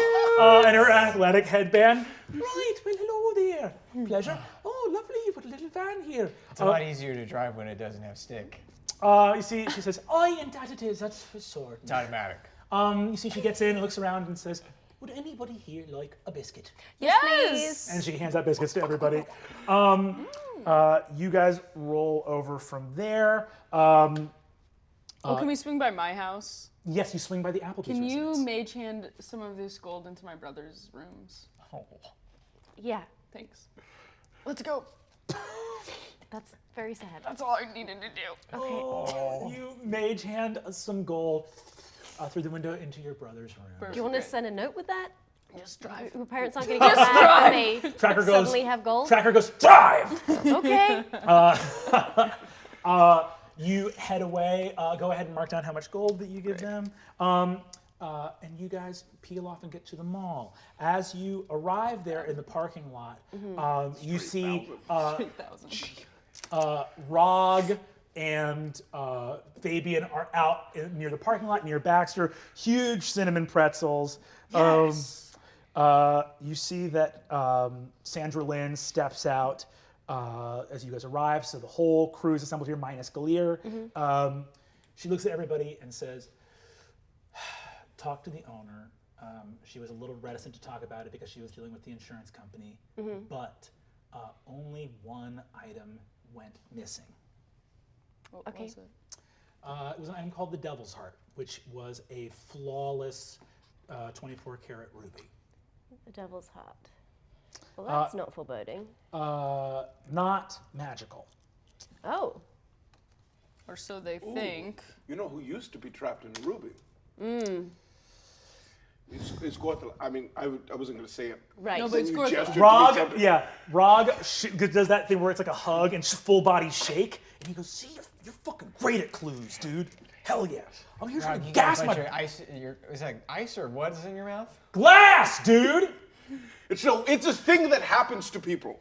and her athletic headband. Right, well, hello there. Pleasure. Oh, lovely, you put a little van here. It's a lot easier to drive when it doesn't have stick. You see, she says, "Aye, and that it is. That's for certain." It's automatic. You see, she gets in and looks around and says, "Would anybody here like a biscuit?" Yes. And she hands out biscuits to everybody. You guys roll over from there. Can we swing by my house? Yes, you swing by the Applebee's Can you residence. mage hand some of this gold into my brother's rooms? Oh. Yeah, Thanks. Let's go. that's very sad. That's all I needed to do. Oh, you mage hand some gold through the window into your brother's room. Do you want to send a note with that? Just drive. Your parents aren't going to get mad when they Tracker goes. suddenly have gold? Tracker goes. Drive. Okay. You head away. Go ahead and mark down how much gold that you give them. And you guys peel off and get to the mall. As you arrive there in the parking lot, you see Rog and Fabian are out near the parking lot near Baxter. Huge cinnamon pretzels. Yes. You see that Sandra Lynn steps out as you guys arrive. So the whole crew is assembled here, minus Galir. She looks at everybody and says, talk to the owner. She was a little reticent to talk about it because she was dealing with the insurance company. But only one item went missing. What Okay. was it? It was an item called the Devil's Heart, which was a flawless 24-karat ruby. The devil's heart. Well, that's not foreboding. Not magical. Oh. Or so they think. You know who used to be trapped in a ruby? It's Gorthel. I mean, I wasn't going to say it. Right. No, but it's You Gorthel. gestured to Rog, each other. yeah, Rog does that thing where it's like a hug and full body shake, and he goes, "See, you're fucking great at clues, dude. Hell yeah! I'm here trying to You gas got a my bunch of ice. Is that ice or what is in your mouth? glass, dude. It's a thing that happens to people.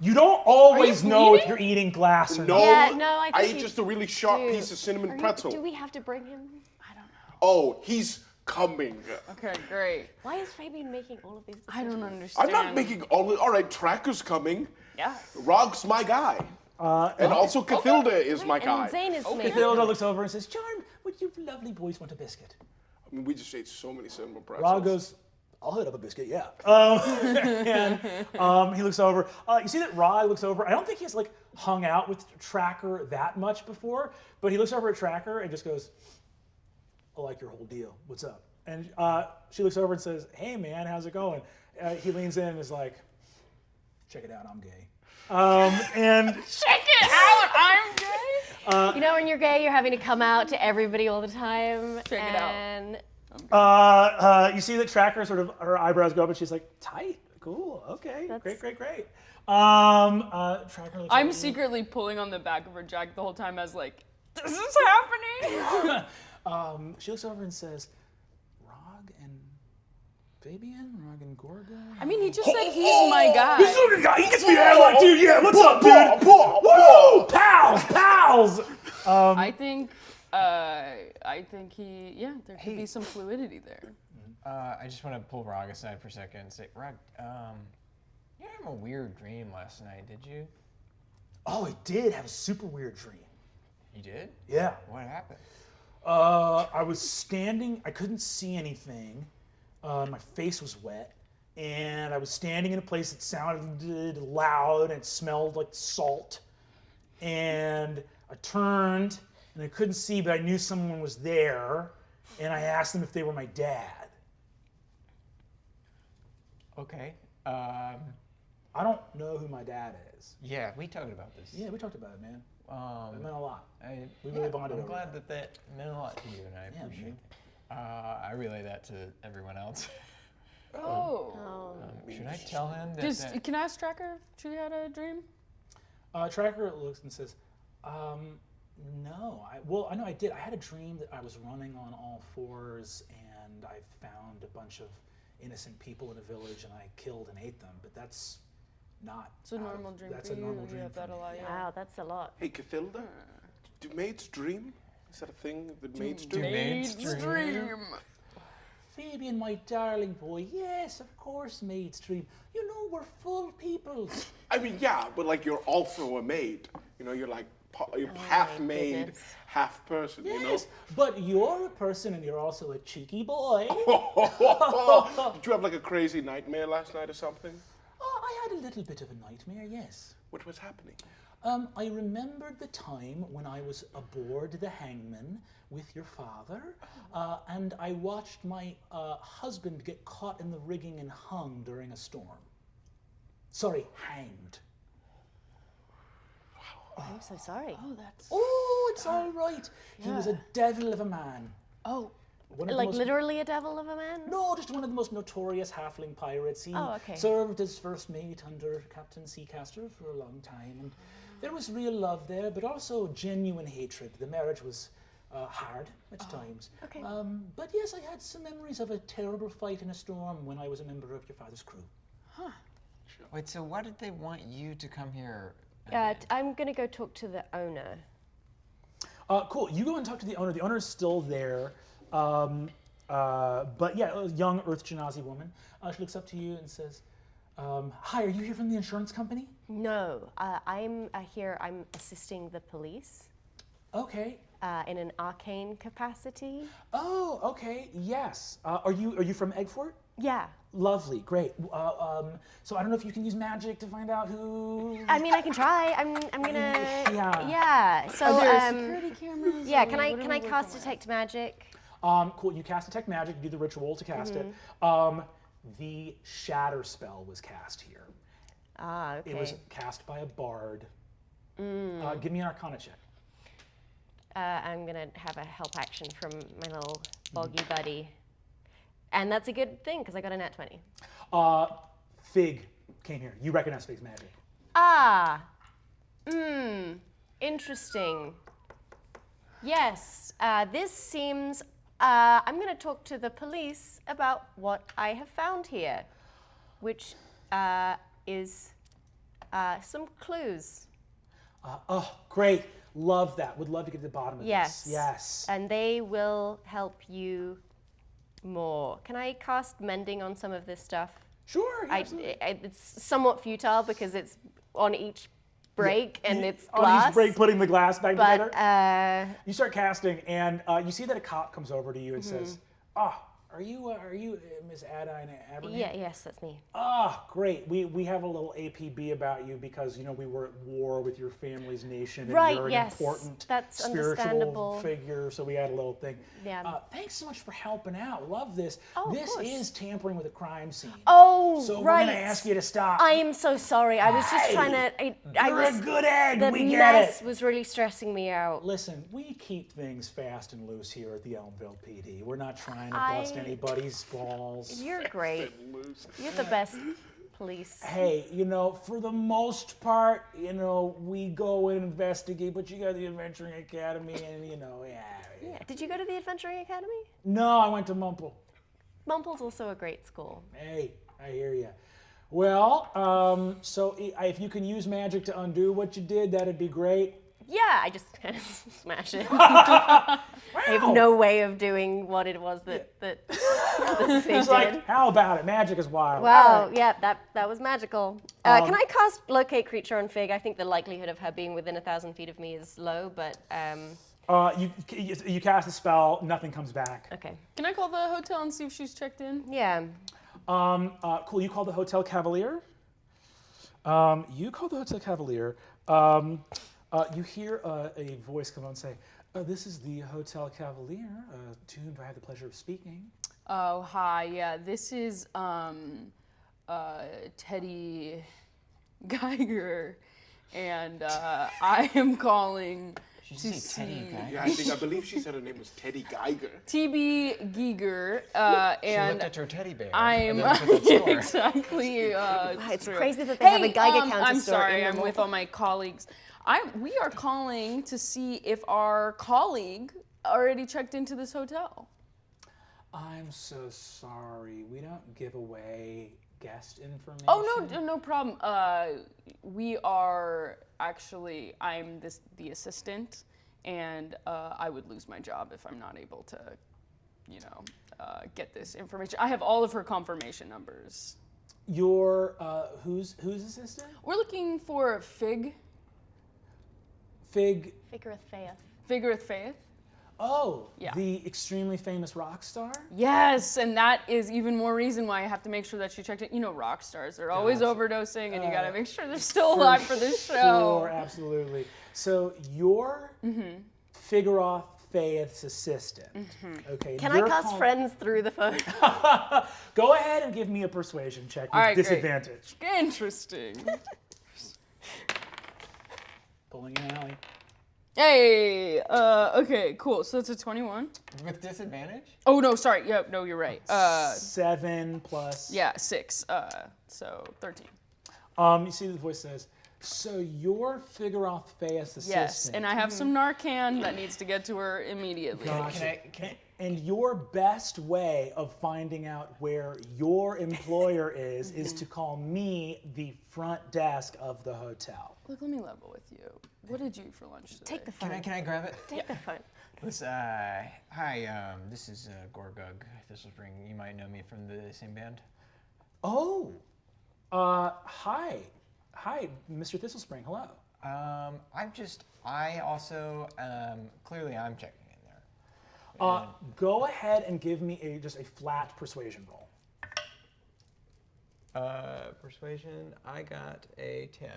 You don't always you know if eating? you're eating glass or No, not. Yeah, no, I think ate you just a really sharp do. piece of cinnamon Are you- pretzel. Do we have to bring him? I don't know. Oh, he's coming. Okay, great. Why is Fabian making all of these decisions? I don't understand. I'm not making all right, Tracker's coming. Yeah. Rog's my guy. And also Cathilda is my And guide. Zane is maybe. Cathilda looks over and says, Charmed, would you lovely boys want a biscuit? I mean, we just ate so many cinnamon pretzels. Rod goes, I'll hit up a biscuit, yeah. And he looks over. You see that Rod looks over. I don't think he's like hung out with Tracker that much before, but he looks over at Tracker and just goes, I like your whole deal. What's up? And she looks over and says, hey man, how's it going? He leans in and is like, check it out, I'm gay. And Check it out, I'm gay. You know, when you're gay, you're having to come out to everybody all the time. Check it out. And you see that Tracker sort of, her eyebrows go up and she's like, tight, cool, okay, That's- great. Tracker looks I'm over. secretly pulling on the back of her jacket the whole time as like, this is happening. She looks over and says, Rog and Fabian, Rog and Gorgo. I mean, he just said he's my guy. He's a guy. He gets me there like, dude, yeah, what's up, dude? Woo! Pals! I think there could be some fluidity there. I just want to pull Rog aside for a second and say, Rog, you had a weird dream last night, did you? Oh, I did have a super weird dream. You did? Yeah. What happened? I was standing, I couldn't see anything. My face was wet. And I was standing in a place that sounded loud and smelled like salt. And I turned and I couldn't see, but I knew someone was there. And I asked them if they were my dad. Okay. I don't know who my dad is. Yeah, we talked about this. Yeah, we talked about it, man. It meant a lot. We really yeah, bonded I'm over glad that meant a lot to you, and I appreciate it. I relay that to everyone else. Oh. Should I tell him that? Can I ask Tracker if she had a dream? Tracker looks and says, no. I know I did. I had a dream that I was running on all fours and I found a bunch of innocent people in a village and I killed and ate them, but that's not. It's a normal dream That's for a you. normal You dream have for that a me. lot, yeah. wow, that's a lot. Hey, Cathilda, do maids dream? Is that a thing that maids do? maids dream? Fabian, my darling boy, yes, of course maids dream. You know, we're full people. I mean, yeah, but like you're also a maid. You know, you're like you're half maid, goodness. half person. You know. Yes, but you're a person and you're also a cheeky boy. Did you have like a crazy nightmare last night or something? Oh, I had a little bit of a nightmare, yes. What was happening? I remembered the time when I was aboard the Hangman with your father, and I watched my husband get caught in the rigging and hung during a storm. Sorry, hanged. I'm so sorry. Oh, that's. Oh, it's all right. He was a devil of a man. Oh. One of the Like most- literally a devil of a man? No, just one of the most notorious halfling pirates. He Oh, okay. served as first mate under Captain Seacaster for a long time, and there was real love there, but also genuine hatred. The marriage was hard at times. okay. But yes, I had some memories of a terrible fight in a storm when I was a member of your father's crew. Wait, so why did they want you to come here? I'm going to go talk to the owner. Cool. You go and talk to the owner. The owner's still there. But yeah, a young Earth Genasi woman. She looks up to you and says, hi, are you here from the insurance company? No, I'm here. I'm assisting the police Okay. in an arcane capacity. Oh, okay. Yes. Are you from Eggfort? Yeah. Lovely. Great. So I don't know if you can use magic to find out who. I mean, I can try. I'm gonna. Yeah. Yeah. So Are there security cameras? yeah. or Can what I are can we I cast looking at? detect magic? Cool. You cast detect magic. You do the ritual to cast it. The shatter spell was cast here. Ah, okay. It was cast by a bard. Give me an Arcana check. I'm gonna have a help action from my little boggy buddy, and that's a good thing because I got a nat 20. Fig came here. You recognize Fig's magic. Ah, interesting. Yes, this seems. I'm going to talk to the police about what I have found here, which is some clues. Oh, great. Love that. Would love to get to the bottom of Yes. this. Yes. And they will help you more. Can I cast mending on some of this stuff? Sure. Yeah, absolutely. It's somewhat futile because it's on each break and it's On glass. each break, putting the glass back but together. You start casting, and you see that a cop comes over to you and says, are you Miss Adine Abernathy? yes, that's me. Great. We have a little APB about you because, we were at war with your family's nation, and Right, you're an yes, important that's spiritual understandable. figure, so we had a little thing. Yeah. Thanks so much for helping out. Love this. Oh, of This course. is tampering with a crime scene. Oh, So we're right. going to ask you to stop. I am so sorry. I was just trying to. You're a good egg. The We get mess it. was really stressing me out. Listen, we keep things fast and loose here at the Elmville PD. We're not trying to bust anybody's balls. You're great. You're the best police. Hey, for the most part, we go and investigate, but you got the Adventuring Academy and, Yeah. Did you go to the Adventuring Academy? No, I went to Mumple. Mumple's also a great school. Hey, I hear you. Well, so if you can use magic to undo what you did, that'd be great. Yeah, I just kind of smash it. I have no way of doing what it was that they It's did. like, how about it? Magic is wild. Wow, All right. yeah, that was magical. Can I cast Locate Creature on Fig? I think the likelihood of her being within 1,000 feet of me is low, but You cast a spell, nothing comes back. okay. Can I call the hotel and see if she's checked in? Yeah. Cool. You call the Hotel Cavalier. You hear a voice come on and say, "This is the Hotel Cavalier. To whom do I have the pleasure of speaking?" Oh, hi. Yeah, this is Teddy Geiger, and I am calling She to say Teddy see guy. Yeah, I believe she said her name was Teddy Geiger. TB Geiger, She looked and at her teddy bear. I'm and then looked at that store. exactly. It's true. crazy that they have a Geiger counter I'm store sorry. in I'm the with all my colleagues. We are calling to see if our colleague already checked into this hotel. I'm so sorry. We don't give away guest information. Oh no problem. We are actually. I'm the assistant, and I would lose my job if I'm not able to, get this information. I have all of her confirmation numbers. You're whose assistant? We're looking for Fig. Figureth Faith. Figureth Faith. Oh, Yeah. the extremely famous rock star? Yes, and that is even more reason why I have to make sure that she checked in. Rock stars, they're always Gotcha. overdosing, and you gotta make sure they're still alive for this show. Sure, absolutely. So you're Figueroth Faith's assistant. Okay. Can I you're cast call- friends through the phone? Go ahead and give me a persuasion check with All right, great. disadvantage. Interesting. Pulling an alley. Hey, okay, cool. So it's a 21. With disadvantage? Oh no, sorry. Yeah, no, you're right. 7 plus. Yeah, 6. So 13. You see the voice says, "So you're Figueroth Faith's assistant." Yes, and I have some Narcan that needs to get to her immediately. Gotcha. And your best way of finding out where your employer is to call me, the front desk of the hotel. Look, let me level with you. What did you eat for lunch today? Take the phone. Can I grab it? Take the phone. Listen, hi, this is Gorgug. Thistlespring. You might know me from the same band. Oh, hi, Mr. Thistlespring. Hello. I also, clearly I'm checking in there. Go ahead and give me just a flat persuasion roll. Persuasion, I got a 10.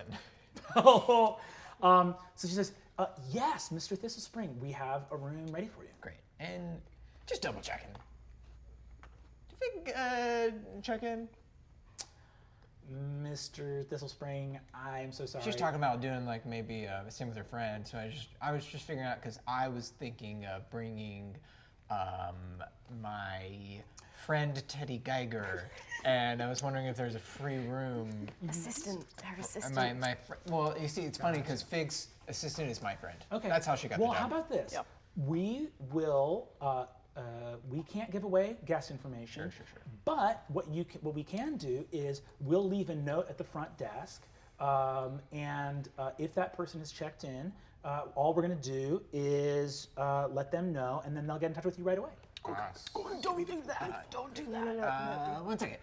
So she says, "Yes, Mr. Thistlespring, we have a room ready for you." Great. And just double checking. Do you think, check in? Mr. Thistlespring, I'm so sorry. She's talking about doing like maybe same with her friend. So I was just figuring out because I was thinking of bringing my friend Teddy Geiger, and I was wondering if there's a free room. Assistant. Her assistant. Well, you see, it's funny because Fig's assistant is my friend. Okay. That's how she got Well, the job. how about this? Yep. We will. We can't give away guest information. Sure. But what we can do is we'll leave a note at the front desk, and if that person has checked in, all we're going to do is let them know, and then they'll get in touch with you right away. Don't do that. Don't do that. 1 second.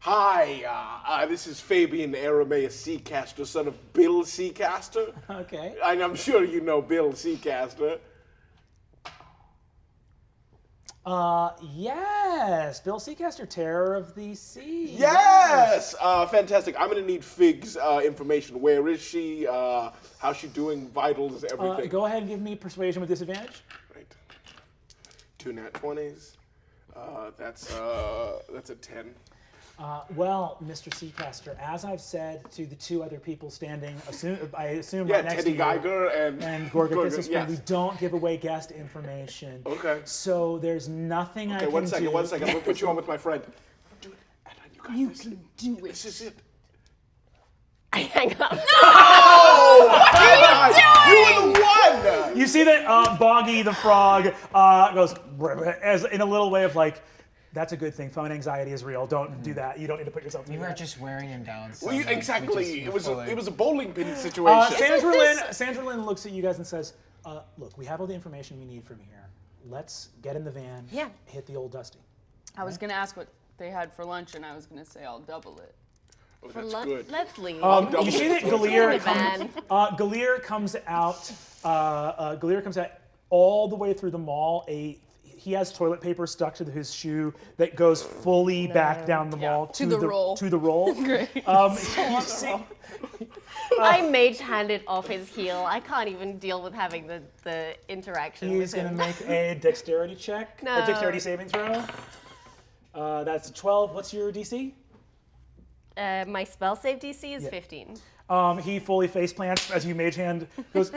Hi, this is Fabian Arameus Seacaster, son of Bill Seacaster. Okay. And I'm sure you know Bill Seacaster. Yes, Bill Seacaster, Terror of the Sea. Yes! Fantastic. I'm going to need Fig's information. Where is she? How's she doing? Vitals, everything. Go ahead and give me persuasion with disadvantage. Right. 2 nat 20s. That's a 10. Well, Mr. Seacaster, as I've said to the two other people standing, I assume Yeah, right next Teddy to you, Geiger and Gorga Gorga, Thistlespring, yes. we don't give away guest information. Okay. So there's nothing I Okay, can one second, do. I'm going to put you on with my friend. Do it, Adeline, you got this. can do it. This is it. I hang up. You were the one! You see that Boggy the frog goes as in a little way of like, that's a good thing. Phone anxiety is real. Don't do that. You don't need to put yourself through We were that. just wearing him down. So Well, much, we exactly. just were It was fully- a bowling pin situation. Sandra Lynn looks at you guys and says, look, we have all the information we need from here. Let's get in the van, Yeah. hit the old Dusty. I was gonna ask what they had for lunch, and I was gonna say I'll double it. Oh, For that's lunch, good. let's leave. You see that Galir van. Galir comes out. Galir comes out all the way through the mall. He has toilet paper stuck to his shoe that goes fully back down the mall To the roll. To the roll. Great. You see, I mage handed off his heel. I can't even deal with having the interaction he's with going him. to make a dexterity check. No. A dexterity saving throw. That's a 12. What's your DC? My spell save DC is 15. He fully face plants as you mage hand goes.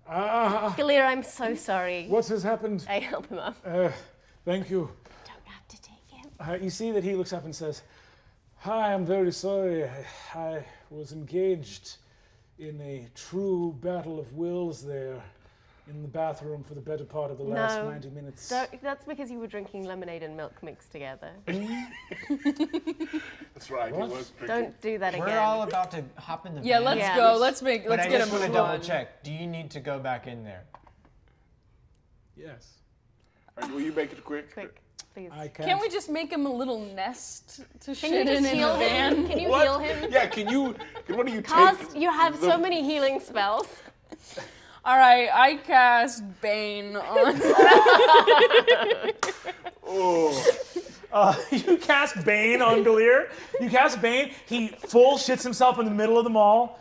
Galir, I'm so sorry. What has happened? I help him up. Thank you. Don't have to take him. You see that he looks up and says, Hi, I'm very sorry. I was engaged in a true battle of wills there in the bathroom for the better part of the last No. 90 minutes. That's because you were drinking lemonade and milk mixed together. That's right. He was drinking. Don't do that We're again. all about to hop in the Yeah, van. let's Yeah. go. Let's But get I a just want to move double on. check. Do you need to go back in there? Yes. All right, will you make it quick? Quick, please. I can't. Can't we just make him a little nest to Can you shit just in heal the van? him? Can you What? heal him? Yeah, can one of you Cast, take... you have the- so many healing spells. All right, I cast Bane on. Oh, you cast Bane on Galir. You cast Bane. He full shits himself in the middle of the mall.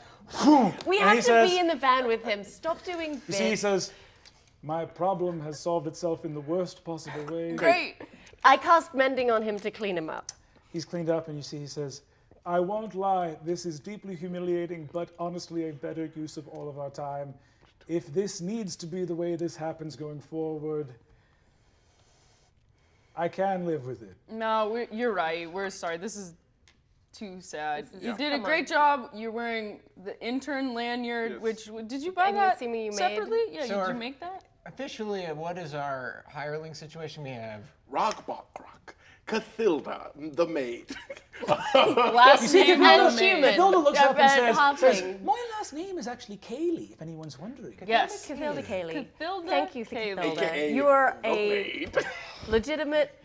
We And have he to says- be in the van with him. Stop doing You see, he bits. says, My problem has solved itself in the worst possible way. Great. I cast mending on him to clean him up. he's cleaned up, and you see, he says, I won't lie, this is deeply humiliating, but honestly a better use of all of our time. If this needs to be the way this happens going forward, I can live with it. No, you're right. We're sorry. This is too sad. You did a Come great job. You're wearing the intern lanyard, Yes. which did you buy And the that seeming you made. separately? Yeah, So did our- you make that? Officially, what is our hireling situation? We have Rockbokrock, Cathilda, the maid. Last name And of the human. maid. Hilda looks Yeah, up and says, halfling. my last name is actually Kaylee, if anyone's wondering. Yes. Cathilda Kaylee. Cathilda Thank you, Kaylee. Cathilda. AKA You are the a maid. legitimate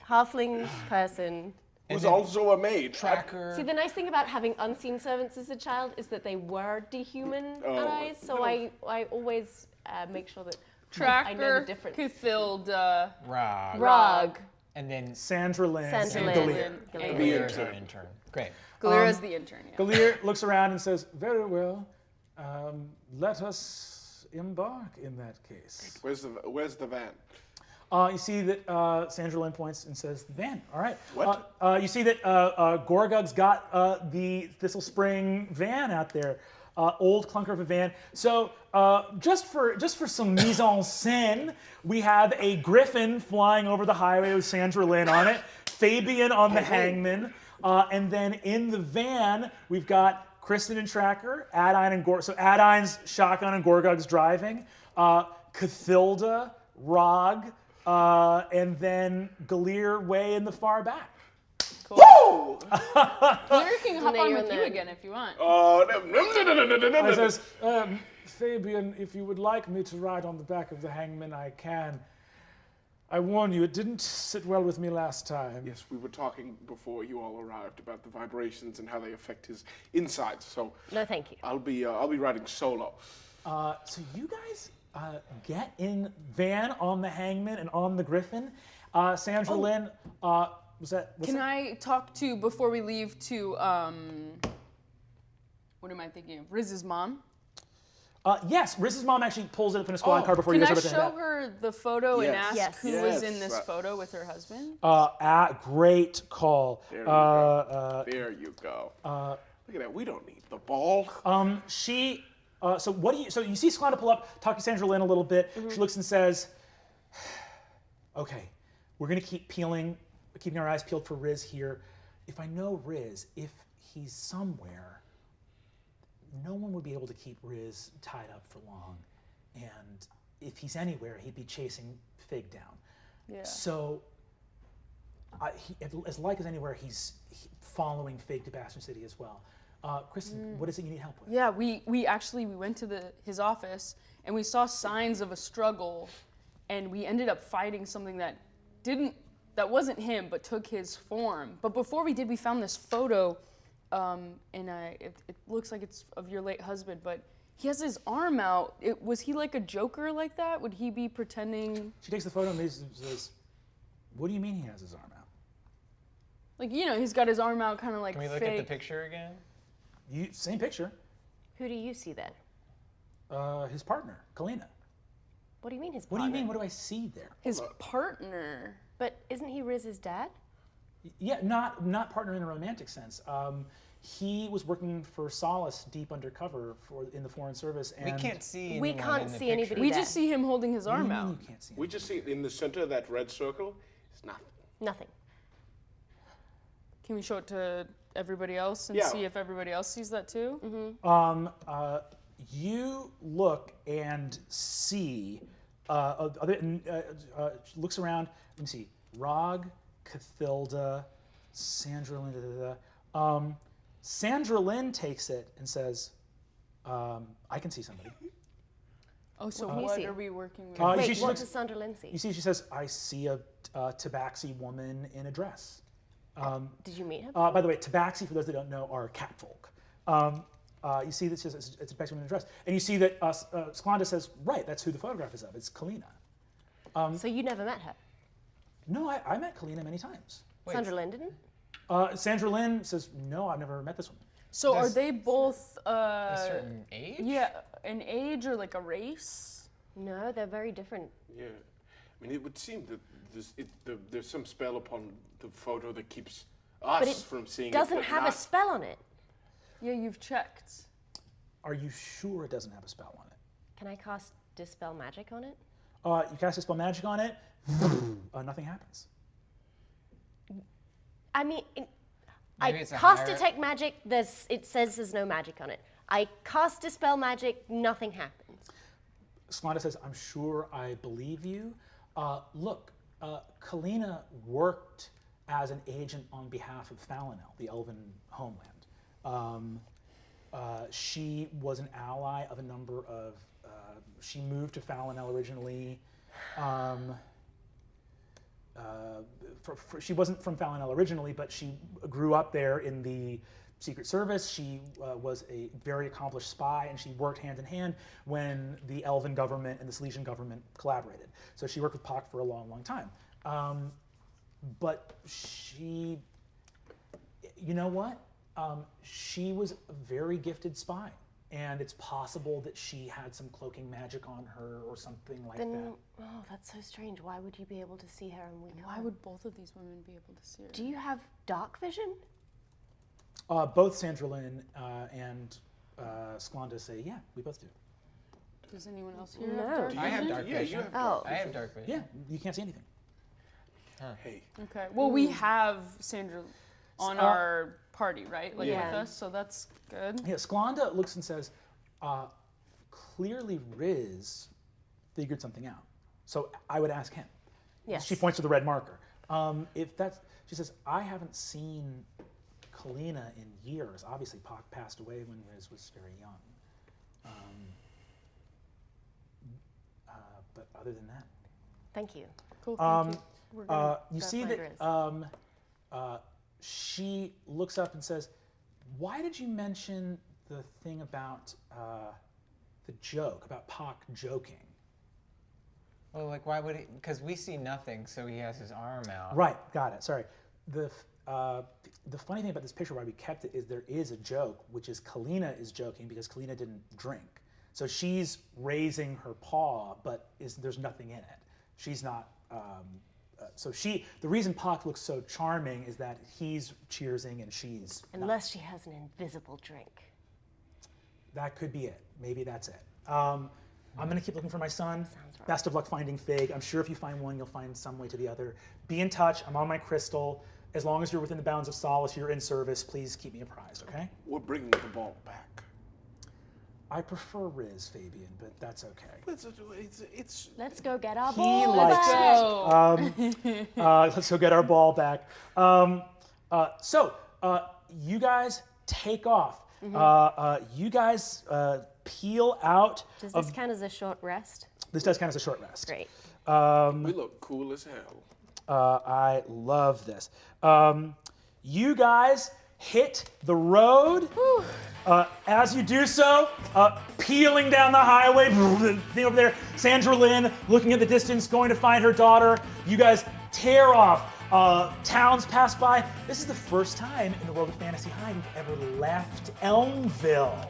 halfling person. Who's also a maid. tracker. See, the nice thing about having unseen servants as a child is that they were dehumanized, so I always make sure that I know Tracker, the difference. Cathilda. Rog. And then Sandra Lynn. Sandra and Lynn. Galir. Galir. Galir is our intern. Great. Galir is the intern. Yeah. Galir looks around and says, Very well. Let us embark in that case. Where's the van? you see that Sandra Lynn points and says, the van, all right. What? You see that Gorgug's got the Thistle Spring van out there. Old clunker of a van. So just for some mise en scène, we have a griffin flying over the highway with Sandra Lynn on it, Fabian on the hangman, and then in the van we've got Kristen and Tracker, Adine and Gorg. So Adine's shotgun and Gorgug's driving, Cathilda, Rog, and then Galir way in the far back. Woo! Galir can hop then on you're with in you the- again if you want. I says, Fabian, if you would like me to ride on the back of the hangman, I can. I warn you, it didn't sit well with me last time. Yes, we were talking before you all arrived about the vibrations and how they affect his insides. So No, thank you. I'll be riding solo. So you guys get in van on the Hangman and on the Griffin. Sandra Lynn, Can I talk to, before we leave, to, what am I thinking of? Riz's mom? Yes, Riz's mom actually pulls it up in a squad car before you Can guys I are about to head show out. her the photo and Yes. ask Yes. who was in this Yes. photo with her husband? Great call. There you go. There you go. Look at that. We don't need the ball. So you see Sklanda pull up, talk to Sandra Lynn a little bit. She looks and says, okay, we're gonna keep keeping our eyes peeled for Riz here. If I know Riz, if he's somewhere, no one would be able to keep Riz tied up for long. And if he's anywhere, he'd be chasing Fig down. Yeah. So, as like as anywhere, he's following Fig to Bastion City as well. Kristen, what is it you need help with? Yeah, we went to his office and we saw signs of a struggle, and we ended up fighting something that wasn't him but took his form. But before we did, we found this photo, and it looks like it's of your late husband, but he has his arm out. Was he like a Joker like that? Would he be pretending? She takes the photo and says, "What do you mean he has his arm out?" Like, he's got his arm out kind of like Can we look fake. at the picture again? Same picture. Who do you see then? His partner, Kalina. What do you mean his What do partner? you mean? What do I see there? His partner. But isn't he Riz's dad? Yeah, not partner in a romantic sense. He was working for Solace deep undercover in the Foreign Service, and We can't see We anyone can't in the see picture. anybody. We there. just see him holding his What do arm you out. mean you can't see We him? just see it in the center of that red circle. It's nothing. Nothing. Can we show it to everybody else and Yeah. see if everybody else sees that too? You look and see. Looks around. Let me see. Rog, Cathilda, Sandra Lynn. Sandra Lynn takes it and says, "I can see somebody." Oh, so What do you what see? are we working with? You Wait, see she what looks- does Sandra Lynn see? You see, she says, "I see a Tabaxi woman in a dress." Did you meet her? By the way, Tabaxi, for those that don't know, are catfolk. You see that she says it's a Tabaxi woman in a dress, and you see that Sklanda says, "Right, that's who the photograph is of. It's Kalina." So you never met her? No, I met Kalina many times. Sandra Lynn didn't? Sandra Lynn says, "No, I've never met this woman." So are Does- they both A certain age? yeah, an age or like a race? No, they're very different. Yeah. I mean, it would seem that there's some spell upon the photo that keeps us But it from seeing doesn't it. but have a not- spell on it. Yeah, you've checked. Are you sure it doesn't have a spell on it? Can I cast Dispel Magic on it? You cast a spell magic on it, nothing happens. I mean, I Maybe it's a cast higher- Detect Magic, it says there's no magic on it. I cast Dispel Magic, nothing happens. Sklanda says, "I'm sure I believe you. Look, Kalina worked as an agent on behalf of Falinel, the Elven homeland. She was an ally of a number of. She moved to Falinel originally. She wasn't from Falinel originally, but she grew up there in the Secret Service. She was a very accomplished spy, and she worked hand in hand when the Elven government and the Silesian government collaborated. So she worked with Pock for a long, long time. But she, you know what? She was a very gifted spy, and it's possible that she had some cloaking magic on her or something like that. Oh, that's so strange. Why would you be able to see her and we can't? Why would both of these women be able to see her? Do you have dark vision? Both Sandra Lynn and Sklanda say, yeah, we both do. Does anyone else here No. have dark I have vision? dark Yeah, vision. you have Oh. I have dark vision. Yeah, you can't see anything. Hey, Okay. Well, we have Sandra on our party, right? Like Yeah. with us, so that's good. Yeah, Sklanda looks and says, clearly Riz figured something out. So I would ask him. Yes. She points to the red marker. She says, I haven't seen Kalina in years. Obviously, Pock passed away when Riz was very young. But other than that, Thank you. Cool. Thank you. We're gonna You go see find that Riz. she looks up and says, "Why did you mention the thing about the joke, about Pac joking?" Well, like, why would he? Because we see nothing, so he has his arm out. Right, got it. Sorry. The funny thing about this picture, why we kept it, is there is a joke, which is Kalina is joking because Kalina didn't drink. So she's raising her paw, but there's nothing in it. She's not. The reason Pac looks so charming is that he's cheersing and she's not. Unless she has an invisible drink. That could be it. Maybe that's it. I'm gonna keep looking for my son. Sounds right. Best of luck finding Fig. I'm sure if you find one, you'll find some way to the other. Be in touch. I'm on my crystal. As long as you're within the bounds of solace, you're in service. Please keep me apprised, okay? We're bringing the ball back. I prefer Riz, Fabian, but that's okay. It's Let's go get our He ball likes back. it. Let's go get our ball back. You guys take off. You guys peel out. Does of, this count as a short rest? This does count as a short rest. Great. we look cool as hell. I love this. You guys hit the road. As you do so, peeling down the highway, the thing over there, Sandra Lynn looking at the distance, going to find her daughter. You guys tear off. Towns pass by. This is the first time in the world of Fantasy High we've ever left Elmville.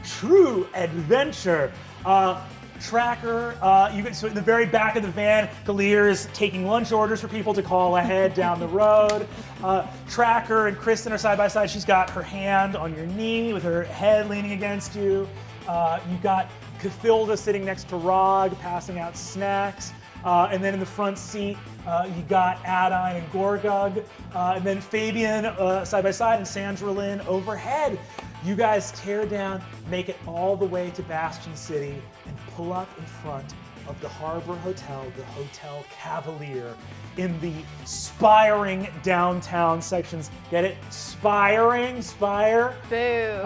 True adventure. Tracker, so in the very back of the van, Galir is taking lunch orders for people to call ahead down the road. Tracker and Kristen are side by side. She's got her hand on your knee with her head leaning against you. You got Cathilda sitting next to Rog, passing out snacks. And then in the front seat, you got Adine and Gorgug. And then Fabian side by side and Sandra Lynn overhead. You guys tear down, make it all the way to Bastion City, and pull up in front of the Harbor Hotel, the Hotel Cavalier, in the spiring downtown sections. Get it? Spiring, spire. Boo.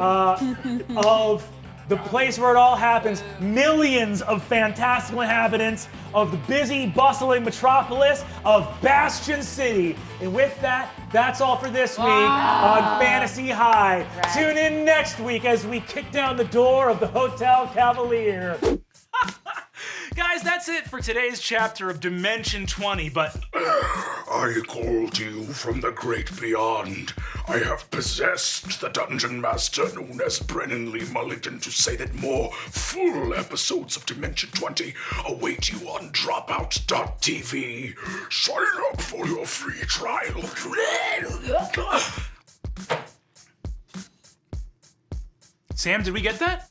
Of the place where it all happens. Millions of fantastical inhabitants of the busy, bustling metropolis of Bastion City. And with that, that's all for this week on Fantasy High. Right. Tune in next week as we kick down the door of the Hotel Cavalier. Guys, that's it for today's chapter of Dimension 20, but I call to you from the great beyond. I have possessed the Dungeon Master known as Brennan Lee Mulligan to say that more full episodes of Dimension 20 await you on dropout.tv. Sign up for your free trial. Sam, did we get that?